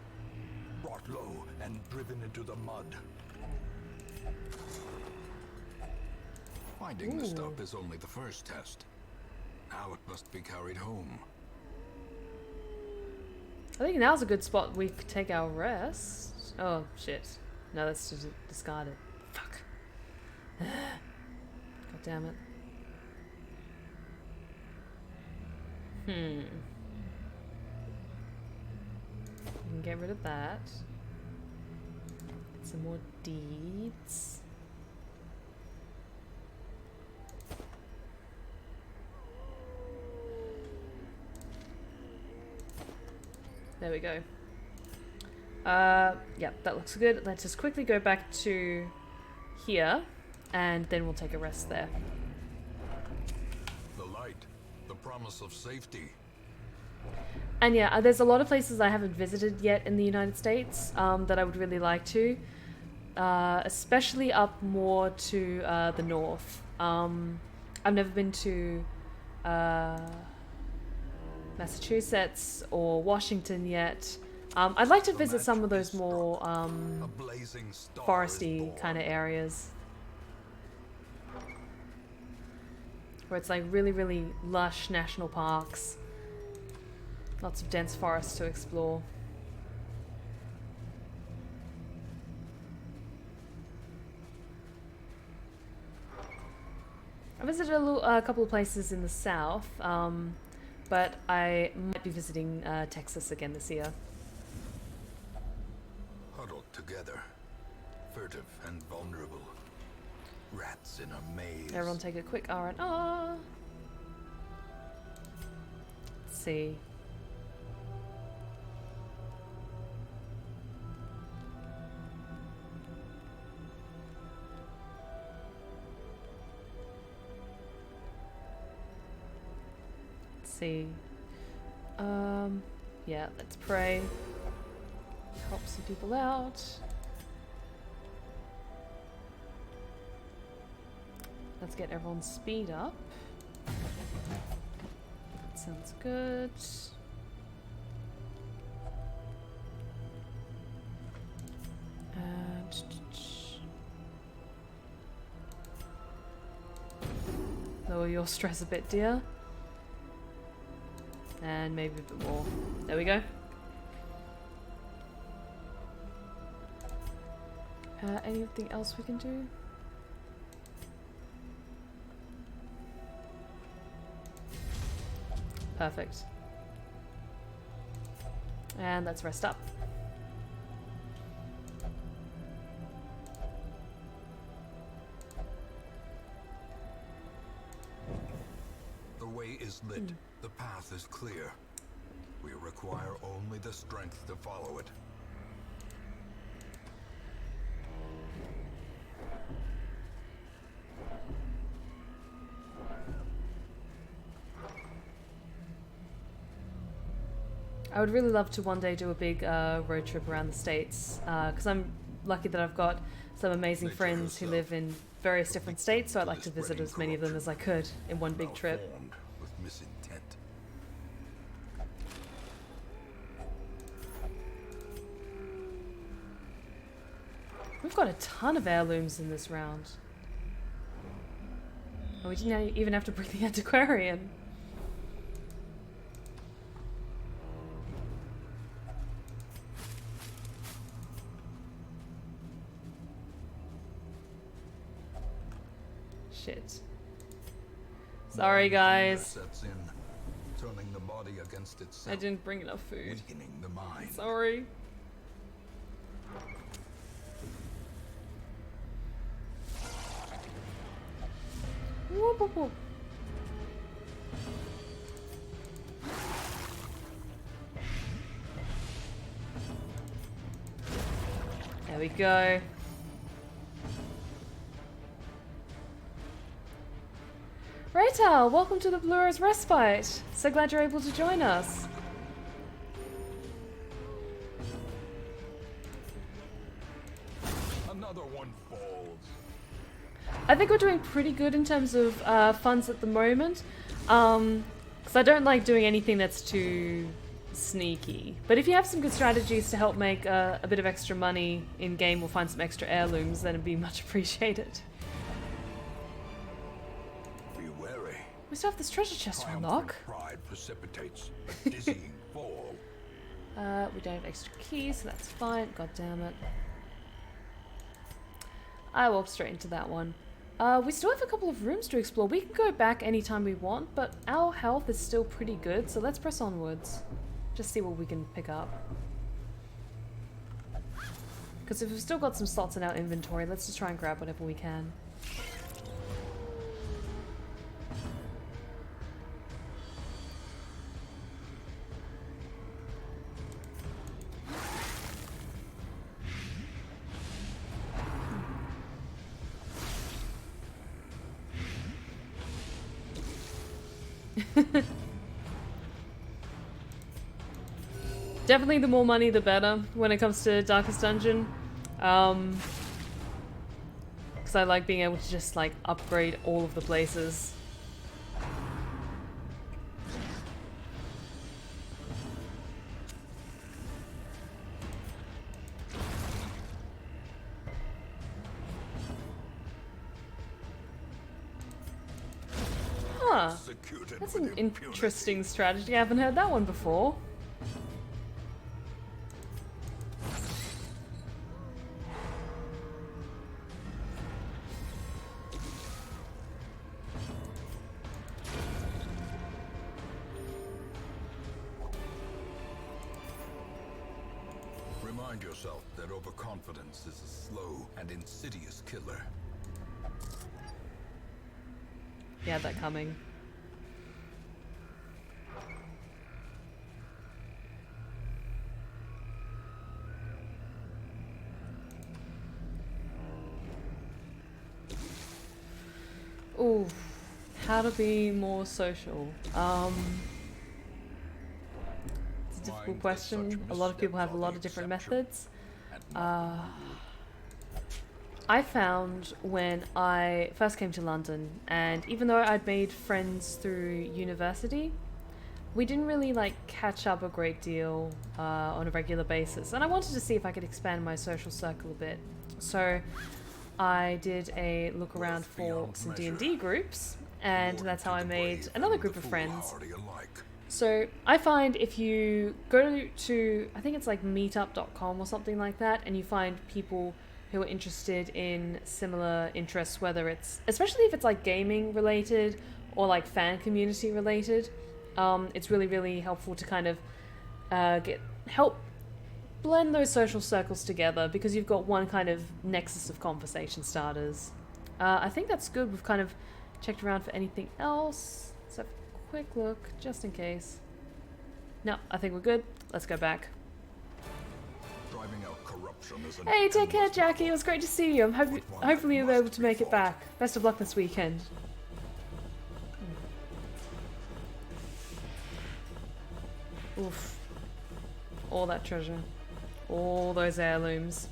brought low and driven into the mud. Finding the stuff is only the first test. Now it must be carried home. I think now's a good spot we could take our rest. Oh, shit. No, that's just discarded. Fuck. God damn it. We can get rid of that. Get some more deeds. There we go. Yeah, that looks good. Let's just quickly go back to here, and then we'll take a rest there. The light, the promise of safety. And yeah, there's a lot of places I haven't visited yet in the United States that I would really like to, especially up more to the north. I've never been to Massachusetts or Washington yet. I'd like to visit some of those more foresty kind of areas, where it's like really, really lush national parks. Lots of dense forests to explore. I visited a couple of places in the south, but I might be visiting Texas again this year. Huddled together, furtive and vulnerable. Rats in a maze. Everyone take a quick R&R. Let's see. See. Yeah, let's pray. Help some people out. Let's get everyone's speed up. That sounds good. And lower your stress a bit, dear. And maybe a bit more. There we go. Anything else we can do? Perfect. And let's rest up. The way is lit. The path is clear. We require only the strength to follow it. I would really love to one day do a big road trip around the States, because I'm lucky that I've got some amazing friends who live in various different states, so I'd like to visit as many of them as I could in one big trip. With misintent. We've got a ton of heirlooms in this round. Oh, we didn't even have to bring the antiquarian. Shit. Sorry, guys. Sets in, turning the body against itself, I didn't bring enough food. weakening the mind. Sorry. Whoop, whoop, whoop. There we go. Raytal, welcome to the Blue Rose Respite. So glad you're able to join us. Another one falls. I think we're doing pretty good in terms of funds at the moment. Because I don't like doing anything that's too sneaky. But if you have some good strategies to help make a bit of extra money in game or find some extra heirlooms, then it'd be much appreciated. We still have this treasure chest to unlock. Pride precipitates a dizzying fall. We don't have extra keys, so that's fine. God damn it. I walked straight into that one. We still have a couple of rooms to explore. We can go back anytime we want, but our health is still pretty good, so let's press onwards. Just see what we can pick up. Because if we've still got some slots in our inventory, let's just try and grab whatever we can. Definitely the more money the better when it comes to Darkest Dungeon. Because I like being able to just like upgrade all of the places. Huh. That's an interesting strategy. I haven't heard that one before. Remind yourself that overconfidence is a slow and insidious killer. You had that coming. Ooh, how to be more social. It's a difficult question. A lot of people have a lot of different methods. I found when I first came to London, and even though I'd made friends through university, we didn't really like catch up a great deal on a regular basis, and I wanted to see if I could expand my social circle a bit. So I did a look around for some D&D groups, and that's how I made another group of friends. So I find if you go to, I think it's like meetup.com or something like that, and you find people who are interested in similar interests, whether it's, especially if it's like gaming related or like fan community related, it's really, really helpful to kind of help blend those social circles together, because you've got one kind of nexus of conversation starters. I think that's good. We've kind of checked around for anything else. Let's have a quick look, just in case. No, I think we're good. Let's go back. Driving out corruption is an Hey, take care, endless Jackie. It was great to see you. Hopefully you'll be able to make it back. Best of luck this weekend. Oof. All that treasure. All those heirlooms.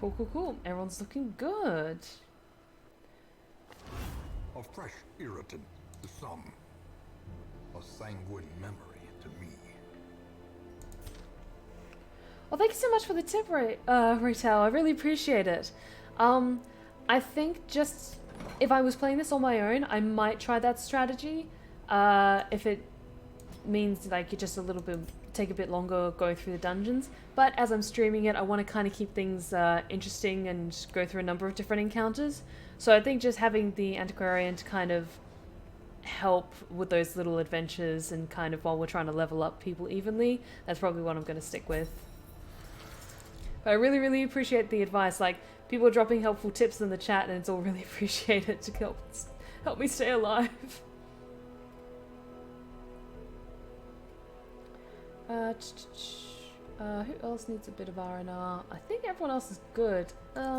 Cool, cool, cool. Everyone's looking good. A fresh irritant to some, a sanguine memory to me. Well, thank you so much for the tip, Retail. I really appreciate it. I think just if I was playing this on my own, I might try that strategy. If it means like you just a little bit take a bit longer going through the dungeons. But as I'm streaming it, I want to kind of keep things interesting and go through a number of different encounters. So I think just having the Antiquarian to kind of help with those little adventures and kind of while we're trying to level up people evenly, that's probably what I'm going to stick with. But I really, really appreciate the advice. Like, people are dropping helpful tips in the chat, and it's all really appreciated to help me stay alive. Who else needs a bit of R&R? I think everyone else is good. I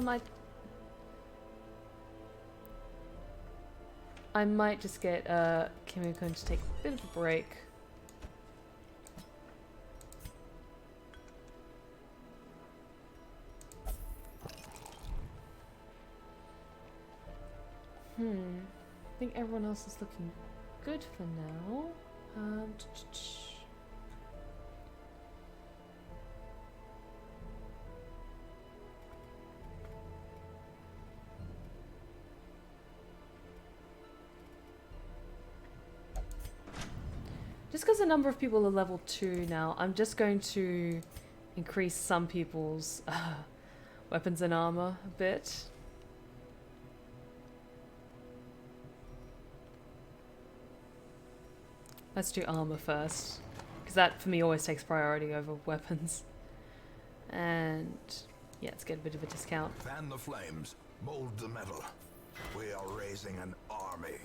might just get Kamil to take a bit of a break. I think everyone else is looking good for now. Just because a number of people are level 2 now, I'm just going to increase some people's weapons and armor a bit. Let's do armor first, because that for me always takes priority over weapons. And yeah, let's get a bit of a discount. Fan the flames, mold the metal. We are raising an army.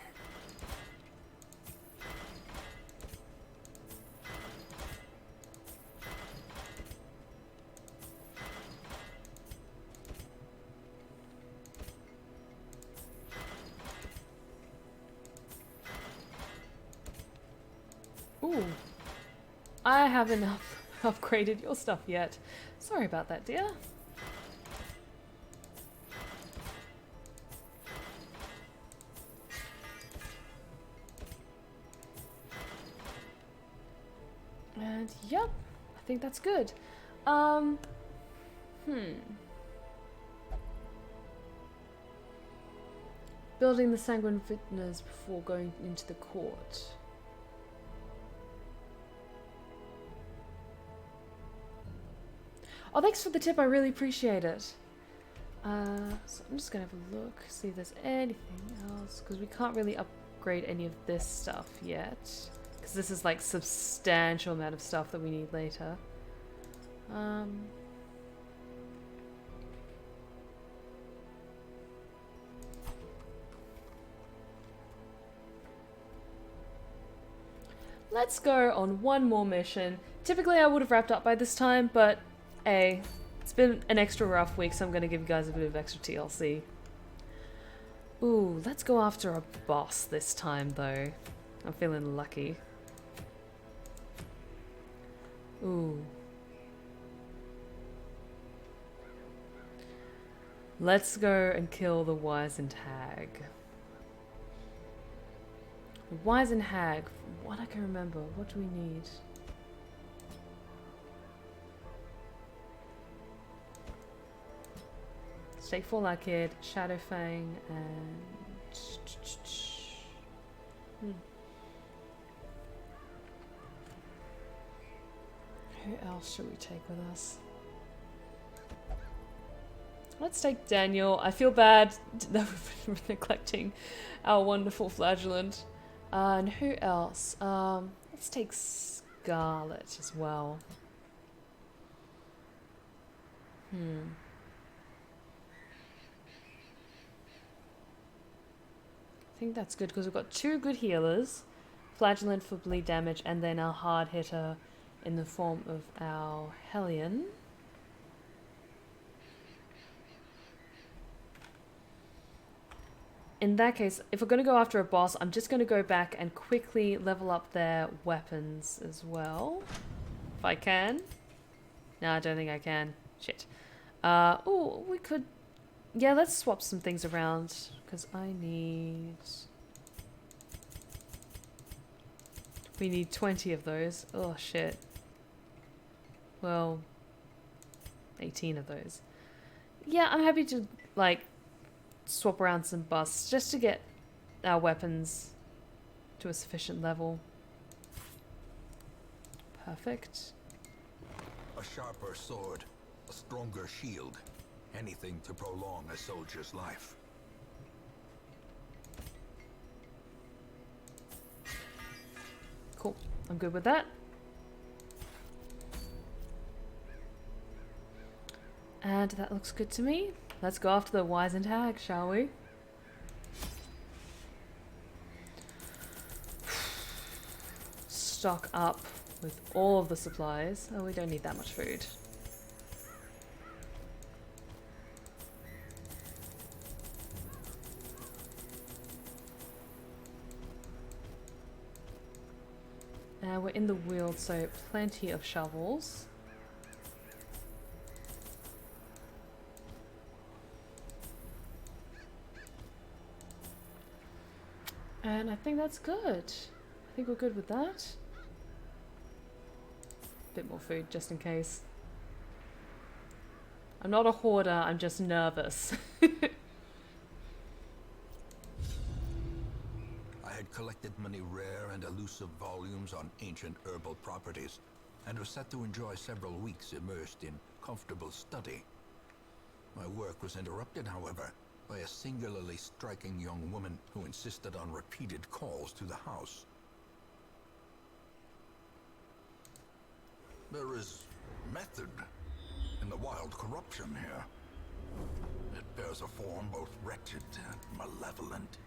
Ooh, I haven't upgraded your stuff yet. Sorry about that, dear. And yep, I think that's good. Building the sanguine vintners before going into the court. Oh, thanks for the tip. I really appreciate it. So I'm just going to have a look, see if there's anything else, because we can't really upgrade any of this stuff yet, because this is like substantial amount of stuff that we need later. let's go on one more mission. Typically I would have wrapped up by this time, but hey, it's been an extra rough week, so I'm going to give you guys a bit of extra TLC. Ooh, let's go after a boss this time though. I'm feeling lucky. Ooh. Let's go and kill the Wizened Hag. The Wizened Hag, from what I can remember, what do we need? Stake Fallout Kid, Shadow Fang, and... Who else should we take with us? Let's take Daniel. I feel bad that we've been neglecting our wonderful flagellant. And who else? Let's take Scarlett as well. I think that's good because we've got 2 good healers. Flagellant for bleed damage and then our hard hitter in the form of our Hellion. In that case, if we're going to go after a boss, I'm just going to go back and quickly level up their weapons as well. If I can. No, I don't think I can. Shit. Oh, we could... Yeah, let's swap some things around. Because I need... We need 20 of those. Oh, shit. Well... 18 of those. Yeah, I'm happy to, like... swap around some busts just to get our weapons to a sufficient level. Perfect. A sharper sword, a stronger shield, anything to prolong a soldier's life. Cool. I'm good with that. And that looks good to me. Let's go after the Wizened Hag, shall we? Stock up with all of the supplies. Oh, we don't need that much food. We're in the Weald, so plenty of shovels. And I think that's good. I think we're good with that. Bit more food, just in case. I'm not a hoarder, I'm just nervous. I had collected many rare and elusive volumes on ancient herbal properties, and was set to enjoy several weeks immersed in comfortable study. My work was interrupted, however, by a singularly striking young woman who insisted on repeated calls to the house. There is method in the wild corruption here. It bears a form both wretched and malevolent.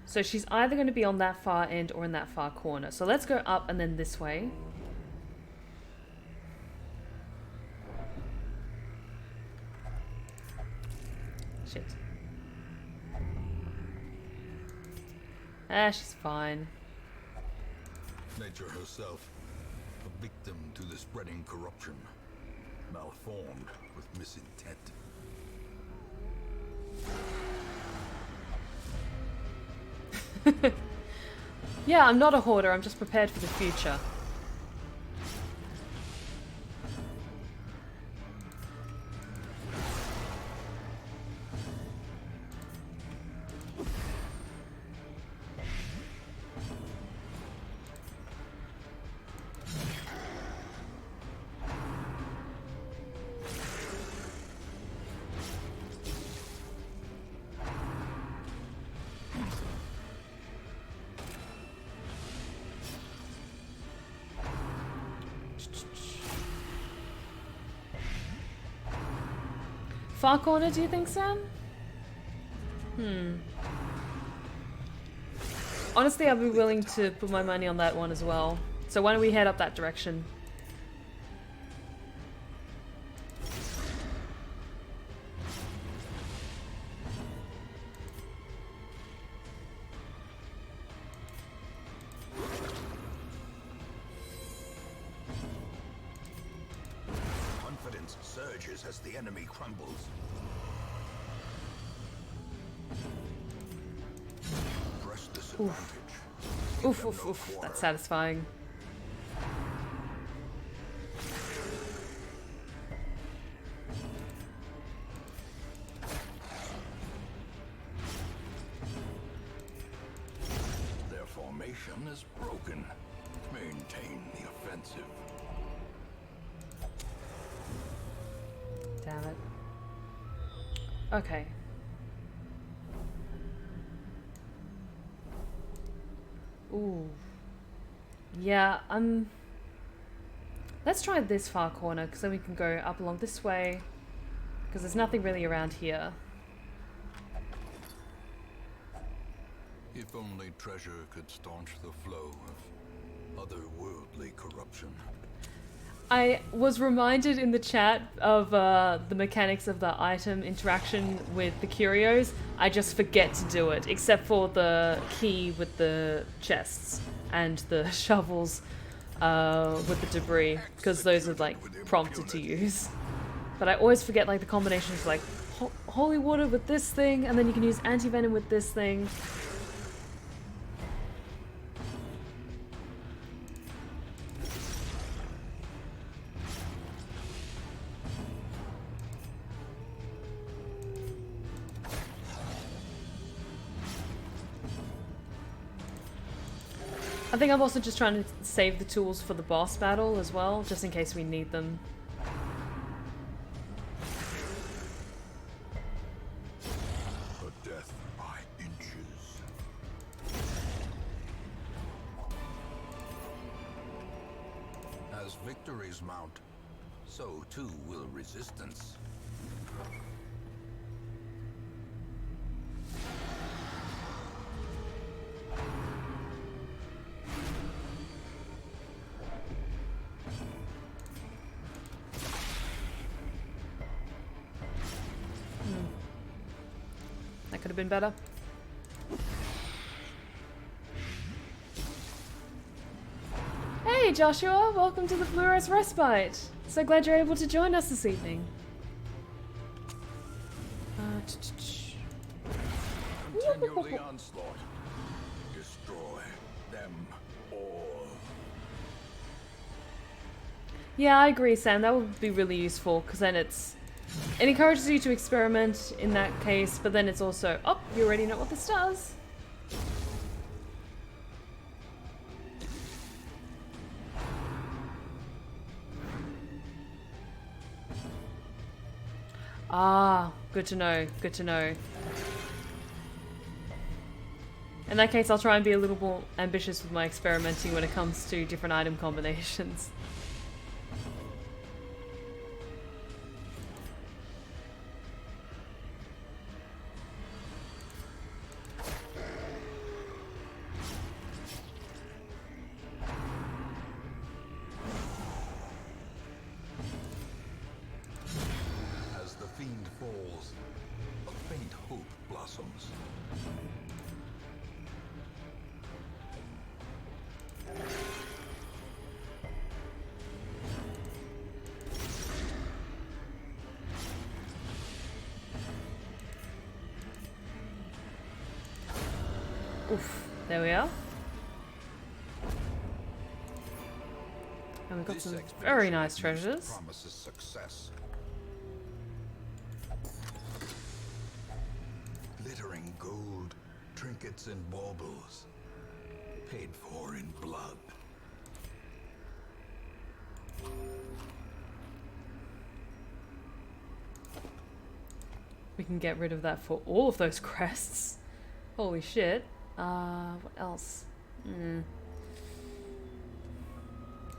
So she's either going to be on that far end or in that far corner. So let's go up and then this way. Shit. Ah, she's fine. Nature herself, a victim to the spreading corruption, malformed with misintent. Yeah, I'm not a hoarder, I'm just prepared for the future. Far corner, do you think, Sam? Honestly, I'd be willing to put my money on that one as well. So why don't we head up that direction? Confidence surges as the enemy crumbles. Press disadvantage. Oof, oof, oof. That's satisfying. Their formation is broken. Maintain the offensive. Damn it. Okay. Ooh. Yeah, let's try this far corner, because then we can go up along this way. Because there's nothing really around here. If only treasure could staunch the flow of otherworldly corruption. I was reminded in the chat of the mechanics of the item interaction with the curios. I just forget to do it, except for the key with the chests and the shovels with the debris, because those are like prompted to use. But I always forget like the combinations, like holy water with this thing, and then you can use anti-venom with this thing. I think I'm also just trying to save the tools for the boss battle as well, just in case we need them. A death by inches. As victories mount, so too will resistance. Could have been better. Hey Joshua, welcome to the Blue Rose Respite. So glad you're able to join us this evening. Continue the onslaught. Destroy them all. Yeah, I agree, Sam. That would be really useful, because then it encourages you to experiment in that case, but then it's also, oh, you already know what this does. Ah, good to know, good to know. In that case, I'll try and be a little more ambitious with my experimenting when it comes to different item combinations. Oof, there we are. And we've got some very nice treasures. Promises success. Glittering gold, trinkets and baubles, paid for in blood. We can get rid of that for all of those crests. Holy shit. What else?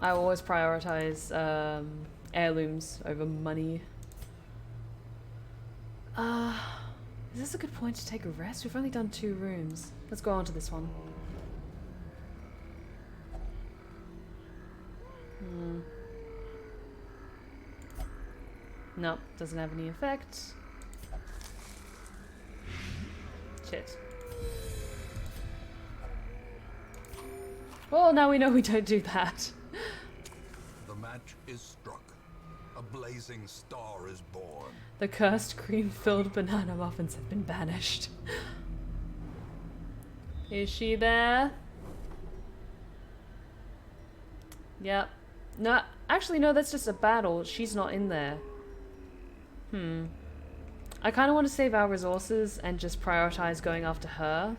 I always prioritize heirlooms over money. Is this a good point to take a rest? We've only done 2 rooms. Let's go on to this one. Nope, doesn't have any effect. Shit. Well, now we know we don't do that. The match is struck. A blazing star is born. The cursed cream-filled banana muffins have been banished. Is she there? Yep. No, actually no, that's just a battle. She's not in there. I kind of want to save our resources and just prioritize going after her.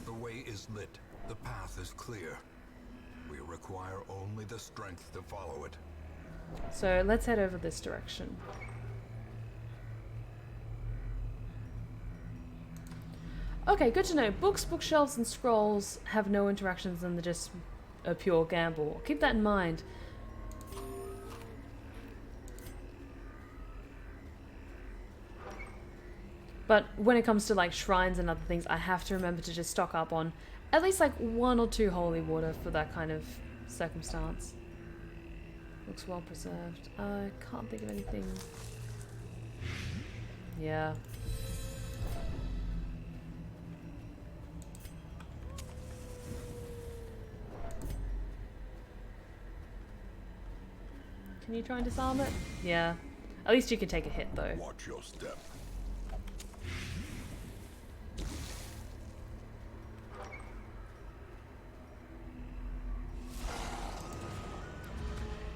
The way is lit. The path is clear. We require only the strength to follow it. So let's head over this direction. Okay, good to know. Books, bookshelves, and scrolls have no interactions and they're just a pure gamble. Keep that in mind. But when it comes to like shrines and other things, I have to remember to just stock up on at least like 1 or 2 holy water for that kind of circumstance. Looks well preserved. I can't think of anything. Yeah. Can you try and disarm it? Yeah. At least you can take a hit though. Watch your step.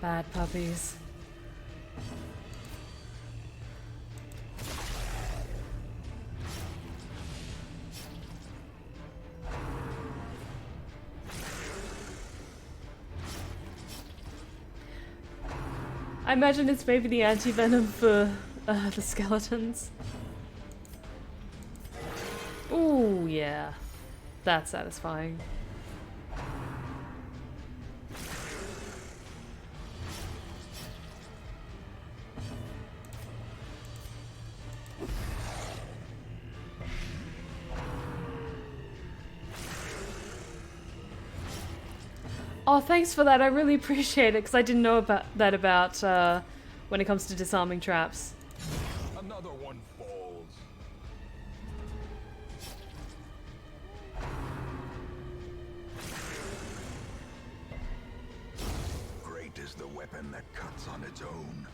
Bad puppies. I imagine it's maybe the anti-venom for the skeletons. Ooh, yeah. That's satisfying. Oh, thanks for that. I really appreciate it because I didn't know about that when it comes to disarming traps. Another one falls. Great is the weapon that cuts on its own.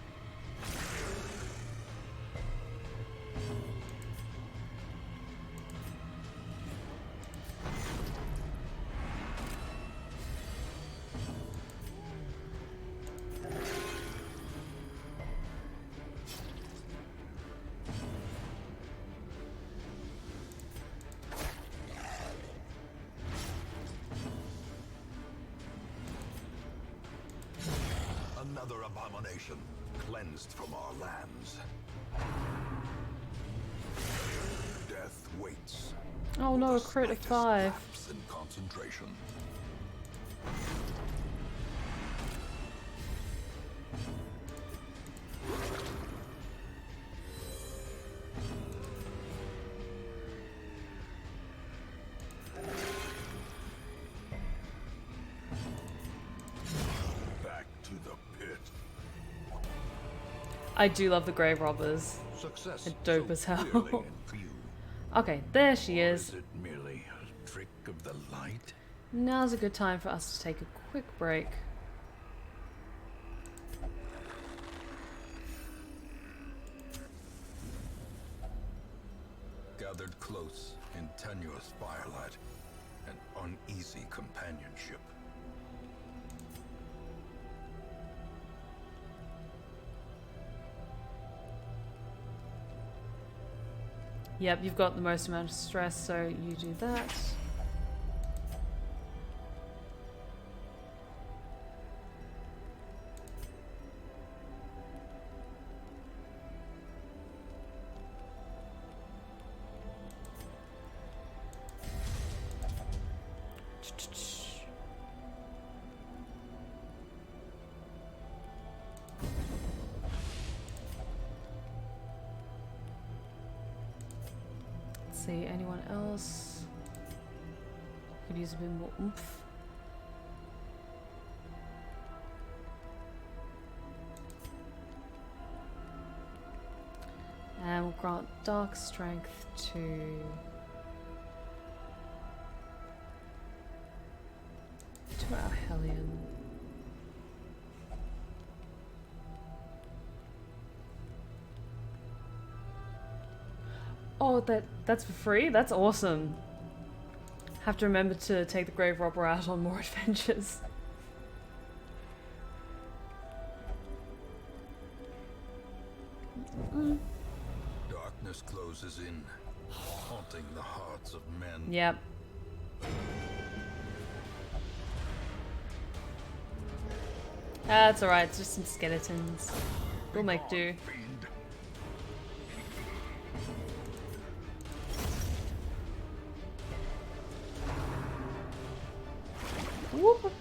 Another abomination, cleansed from our lands. Death waits. Oh no, a crit of 5. Lapse in concentration. I do love the grave robbers. Success They're dope so as hell. clearly in view. Okay, there she Or is. is it merely a trick of the light? Now's a good time for us to take a quick break. Gathered close in tenuous firelight, an uneasy companionship. Yep, you've got the most amount of stress, so you do that. See, anyone else? Could use a bit more oomph. And we'll grant Dark Strength to our Hellion. Oh, that's for free? That's awesome. Have to remember to take the Grave Robber out on more adventures. Darkness closes in, haunting the hearts of men. Yep. That's alright, it's just some skeletons. We'll make do. Whoop.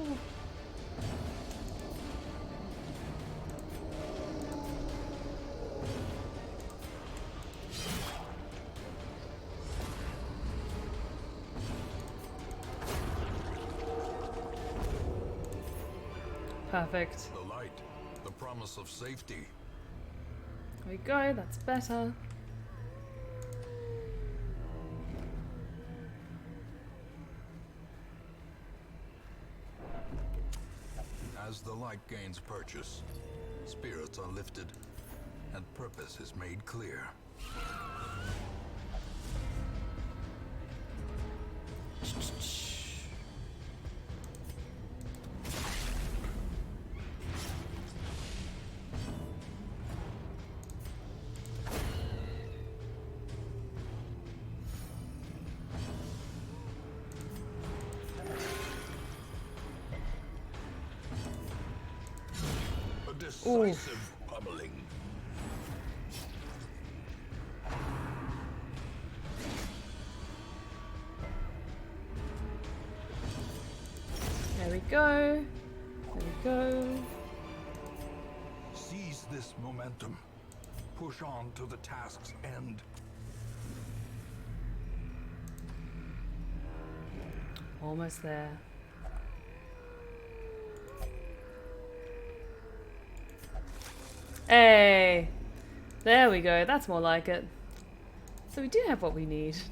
Perfect. The light, the promise of safety. There we go, that's better. As the light gains purchase, spirits are lifted, and purpose is made clear. Decisive pummeling. There we go. There we go. Seize this momentum. Push on to the task's end. Almost there. Hey! There we go, that's more like it. So we do have what we need. So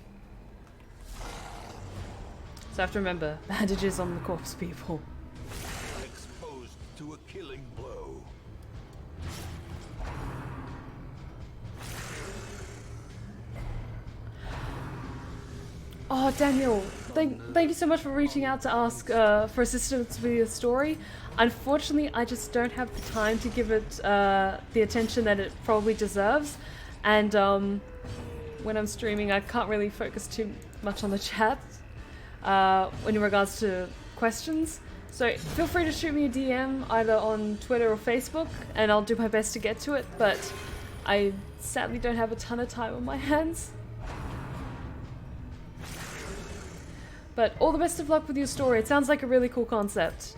I have to remember, bandages on the corpse people. Exposed to a killing blow. Oh, Daniel, thank you so much for reaching out to ask for assistance with your story. Unfortunately, I just don't have the time to give it the attention that it probably deserves. And when I'm streaming, I can't really focus too much on the chat in regards to questions. So feel free to shoot me a DM either on Twitter or Facebook, and I'll do my best to get to it. But I sadly don't have a ton of time on my hands. But all the best of luck with your story. It sounds like a really cool concept.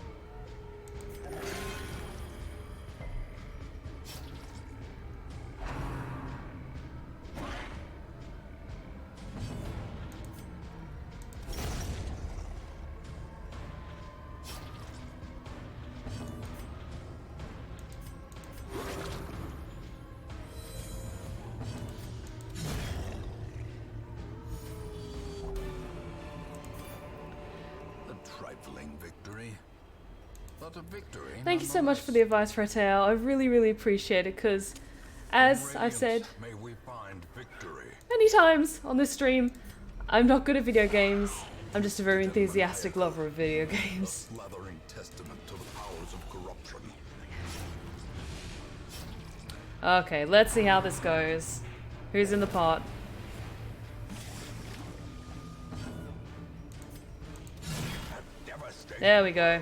Thank you so much for the advice, Rateo. I really appreciate it, because as I've said many times on this stream, I'm not good at video games. I'm just a very enthusiastic lover of video games. Okay, let's see how this goes. Who's in the pot? There we go.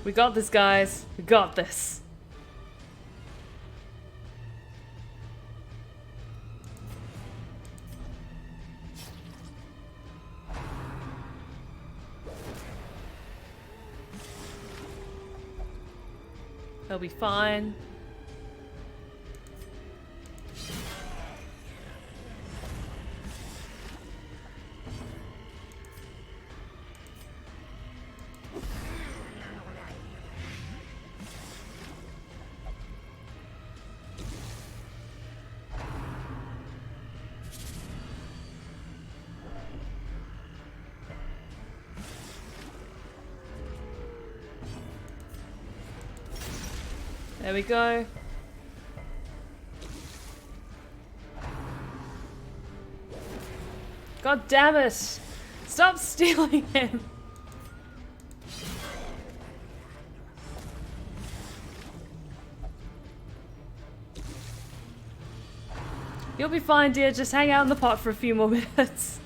We got this, guys. We got this. They'll be fine. There we go. God damn it! Stop stealing him! You'll be fine, dear. Just hang out in the pot for a few more minutes.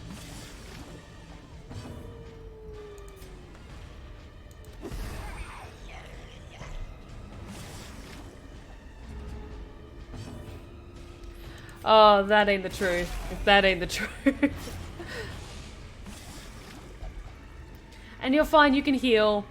Oh, that ain't the truth. That ain't the truth. And you're fine, you can heal.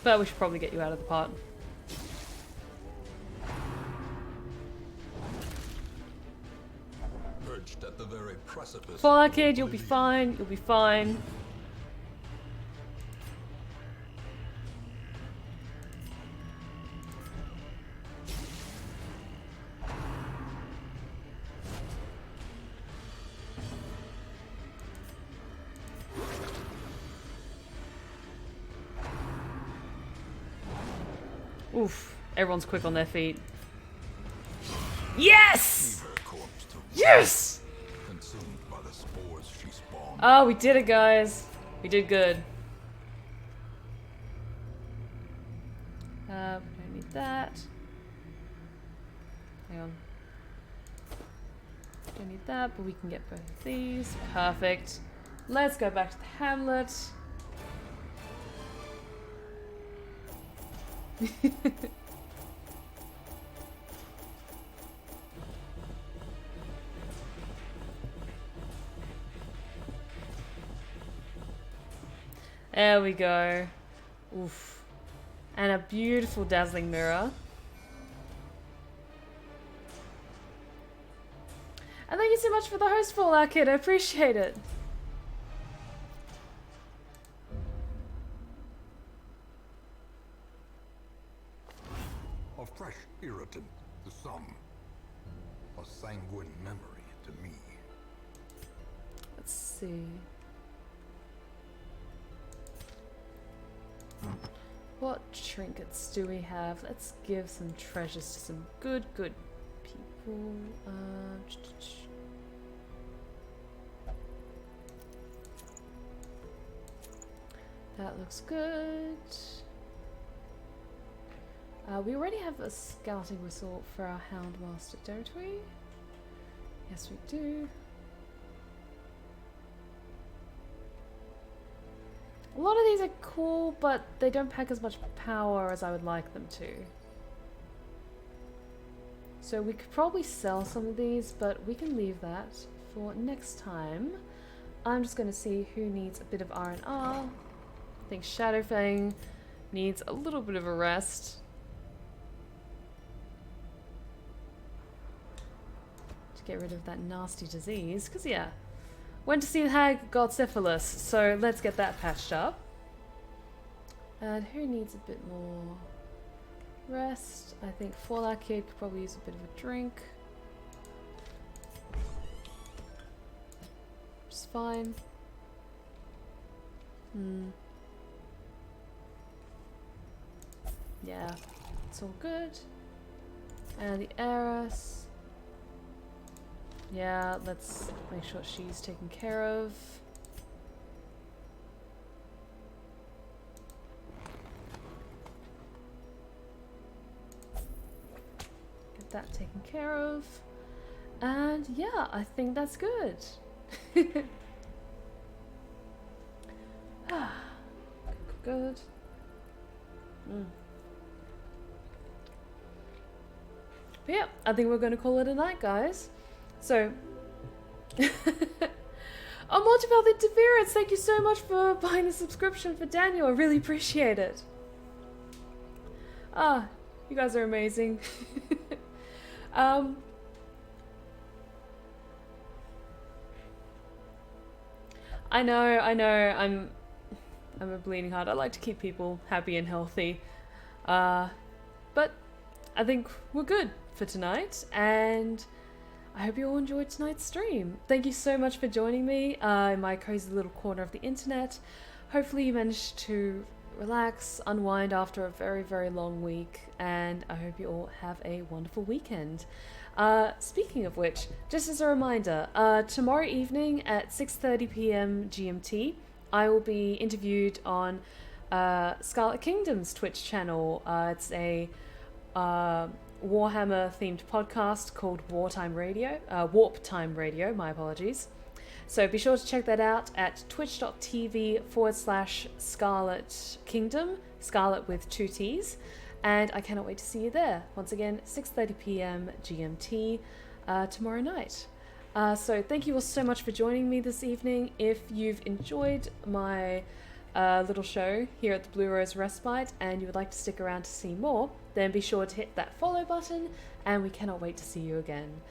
But we should probably get you out of the pot. Perched at the very precipice. Fallout Kid, you'll be fine. You'll be fine. Oof. Everyone's quick on their feet. Yes! Yes! Consumed by the spores she spawned. Oh, we did it, guys. We did good. We don't need that. Hang on. Don't need that, but we can get both of these. Perfect. Let's go back to the hamlet. There we go. Oof. And a beautiful dazzling mirror. And thank you so much for the host, Fallout Kid. I appreciate it. A fresh irritant to some. A sanguine memory to me. Let's see. What trinkets do we have? Let's give some treasures to some good people. That looks good. We already have a scouting whistle for our Houndmaster, don't we? Yes, we do. A lot of these are cool, but they don't pack as much power as I would like them to. So we could probably sell some of these, but we can leave that for next time. I'm just going to see who needs a bit of R&R. I think Fang needs a little bit of a rest. To get rid of that nasty disease, because yeah. Went to see the hag, got syphilis, so let's get that patched up. And who needs a bit more rest? I think Fallout Kid could probably use a bit of a drink. Which is fine. Yeah, it's all good. And the heiress. Yeah, let's make sure she's taken care of. Get that taken care of. And yeah, I think that's good. Good. But yeah, I think we're going to call it a night, guys. So, multiple interference, thank you so much for buying the subscription for Daniel. I really appreciate it. Ah, you guys are amazing. I know. I'm a bleeding heart. I like to keep people happy and healthy. But I think we're good for tonight, and I hope you all enjoyed tonight's stream. Thank you so much for joining me in my cozy little corner of the internet. Hopefully you managed to relax, unwind after a very, very long week, and I hope you all have a wonderful weekend. Speaking of which, just as a reminder, tomorrow evening at 6:30 p.m. GMT, I will be interviewed on Scarlett Kingdom's Twitch channel. It's a Warhammer themed podcast called Warp Time Radio, my apologies. So be sure to check that out at twitch.tv/Scarlett Kingdom, Scarlett with 2 T's. And I cannot wait to see you there. Once again, 6:30 p.m. GMT tomorrow night. So thank you all so much for joining me this evening. If you've enjoyed my little show here at the Blue Rose Respite and you would like to stick around to see more, then be sure to hit that follow button, and we cannot wait to see you again.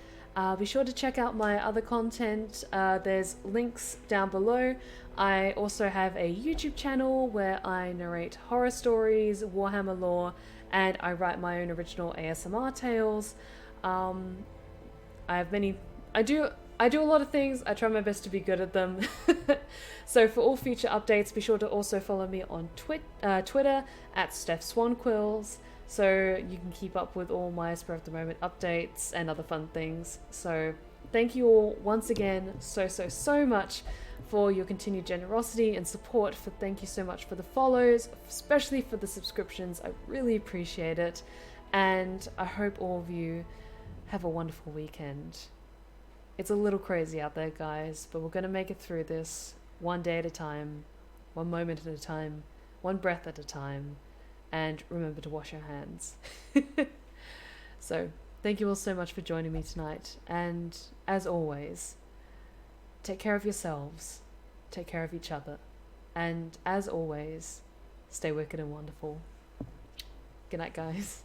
Be sure to check out my other content. There's links down below. I also have a YouTube channel where I narrate horror stories, Warhammer lore, and I write my own original ASMR tales. I do a lot of things. I try my best to be good at them. So for all future updates, be sure to also follow me on Twitter at StephSwanQuills, so you can keep up with all my spur of the moment updates and other fun things. So thank you all once again so much for your continued generosity and support. Thank you so much for the follows, especially for the subscriptions. I really appreciate it, and I hope all of you have a wonderful weekend. It's a little crazy out there, guys, but we're going to make it through this one day at a time, one moment at a time, one breath at a time, and remember to wash your hands. So, thank you all so much for joining me tonight, and as always, take care of yourselves, take care of each other, and as always, stay wicked and wonderful. Good night, guys.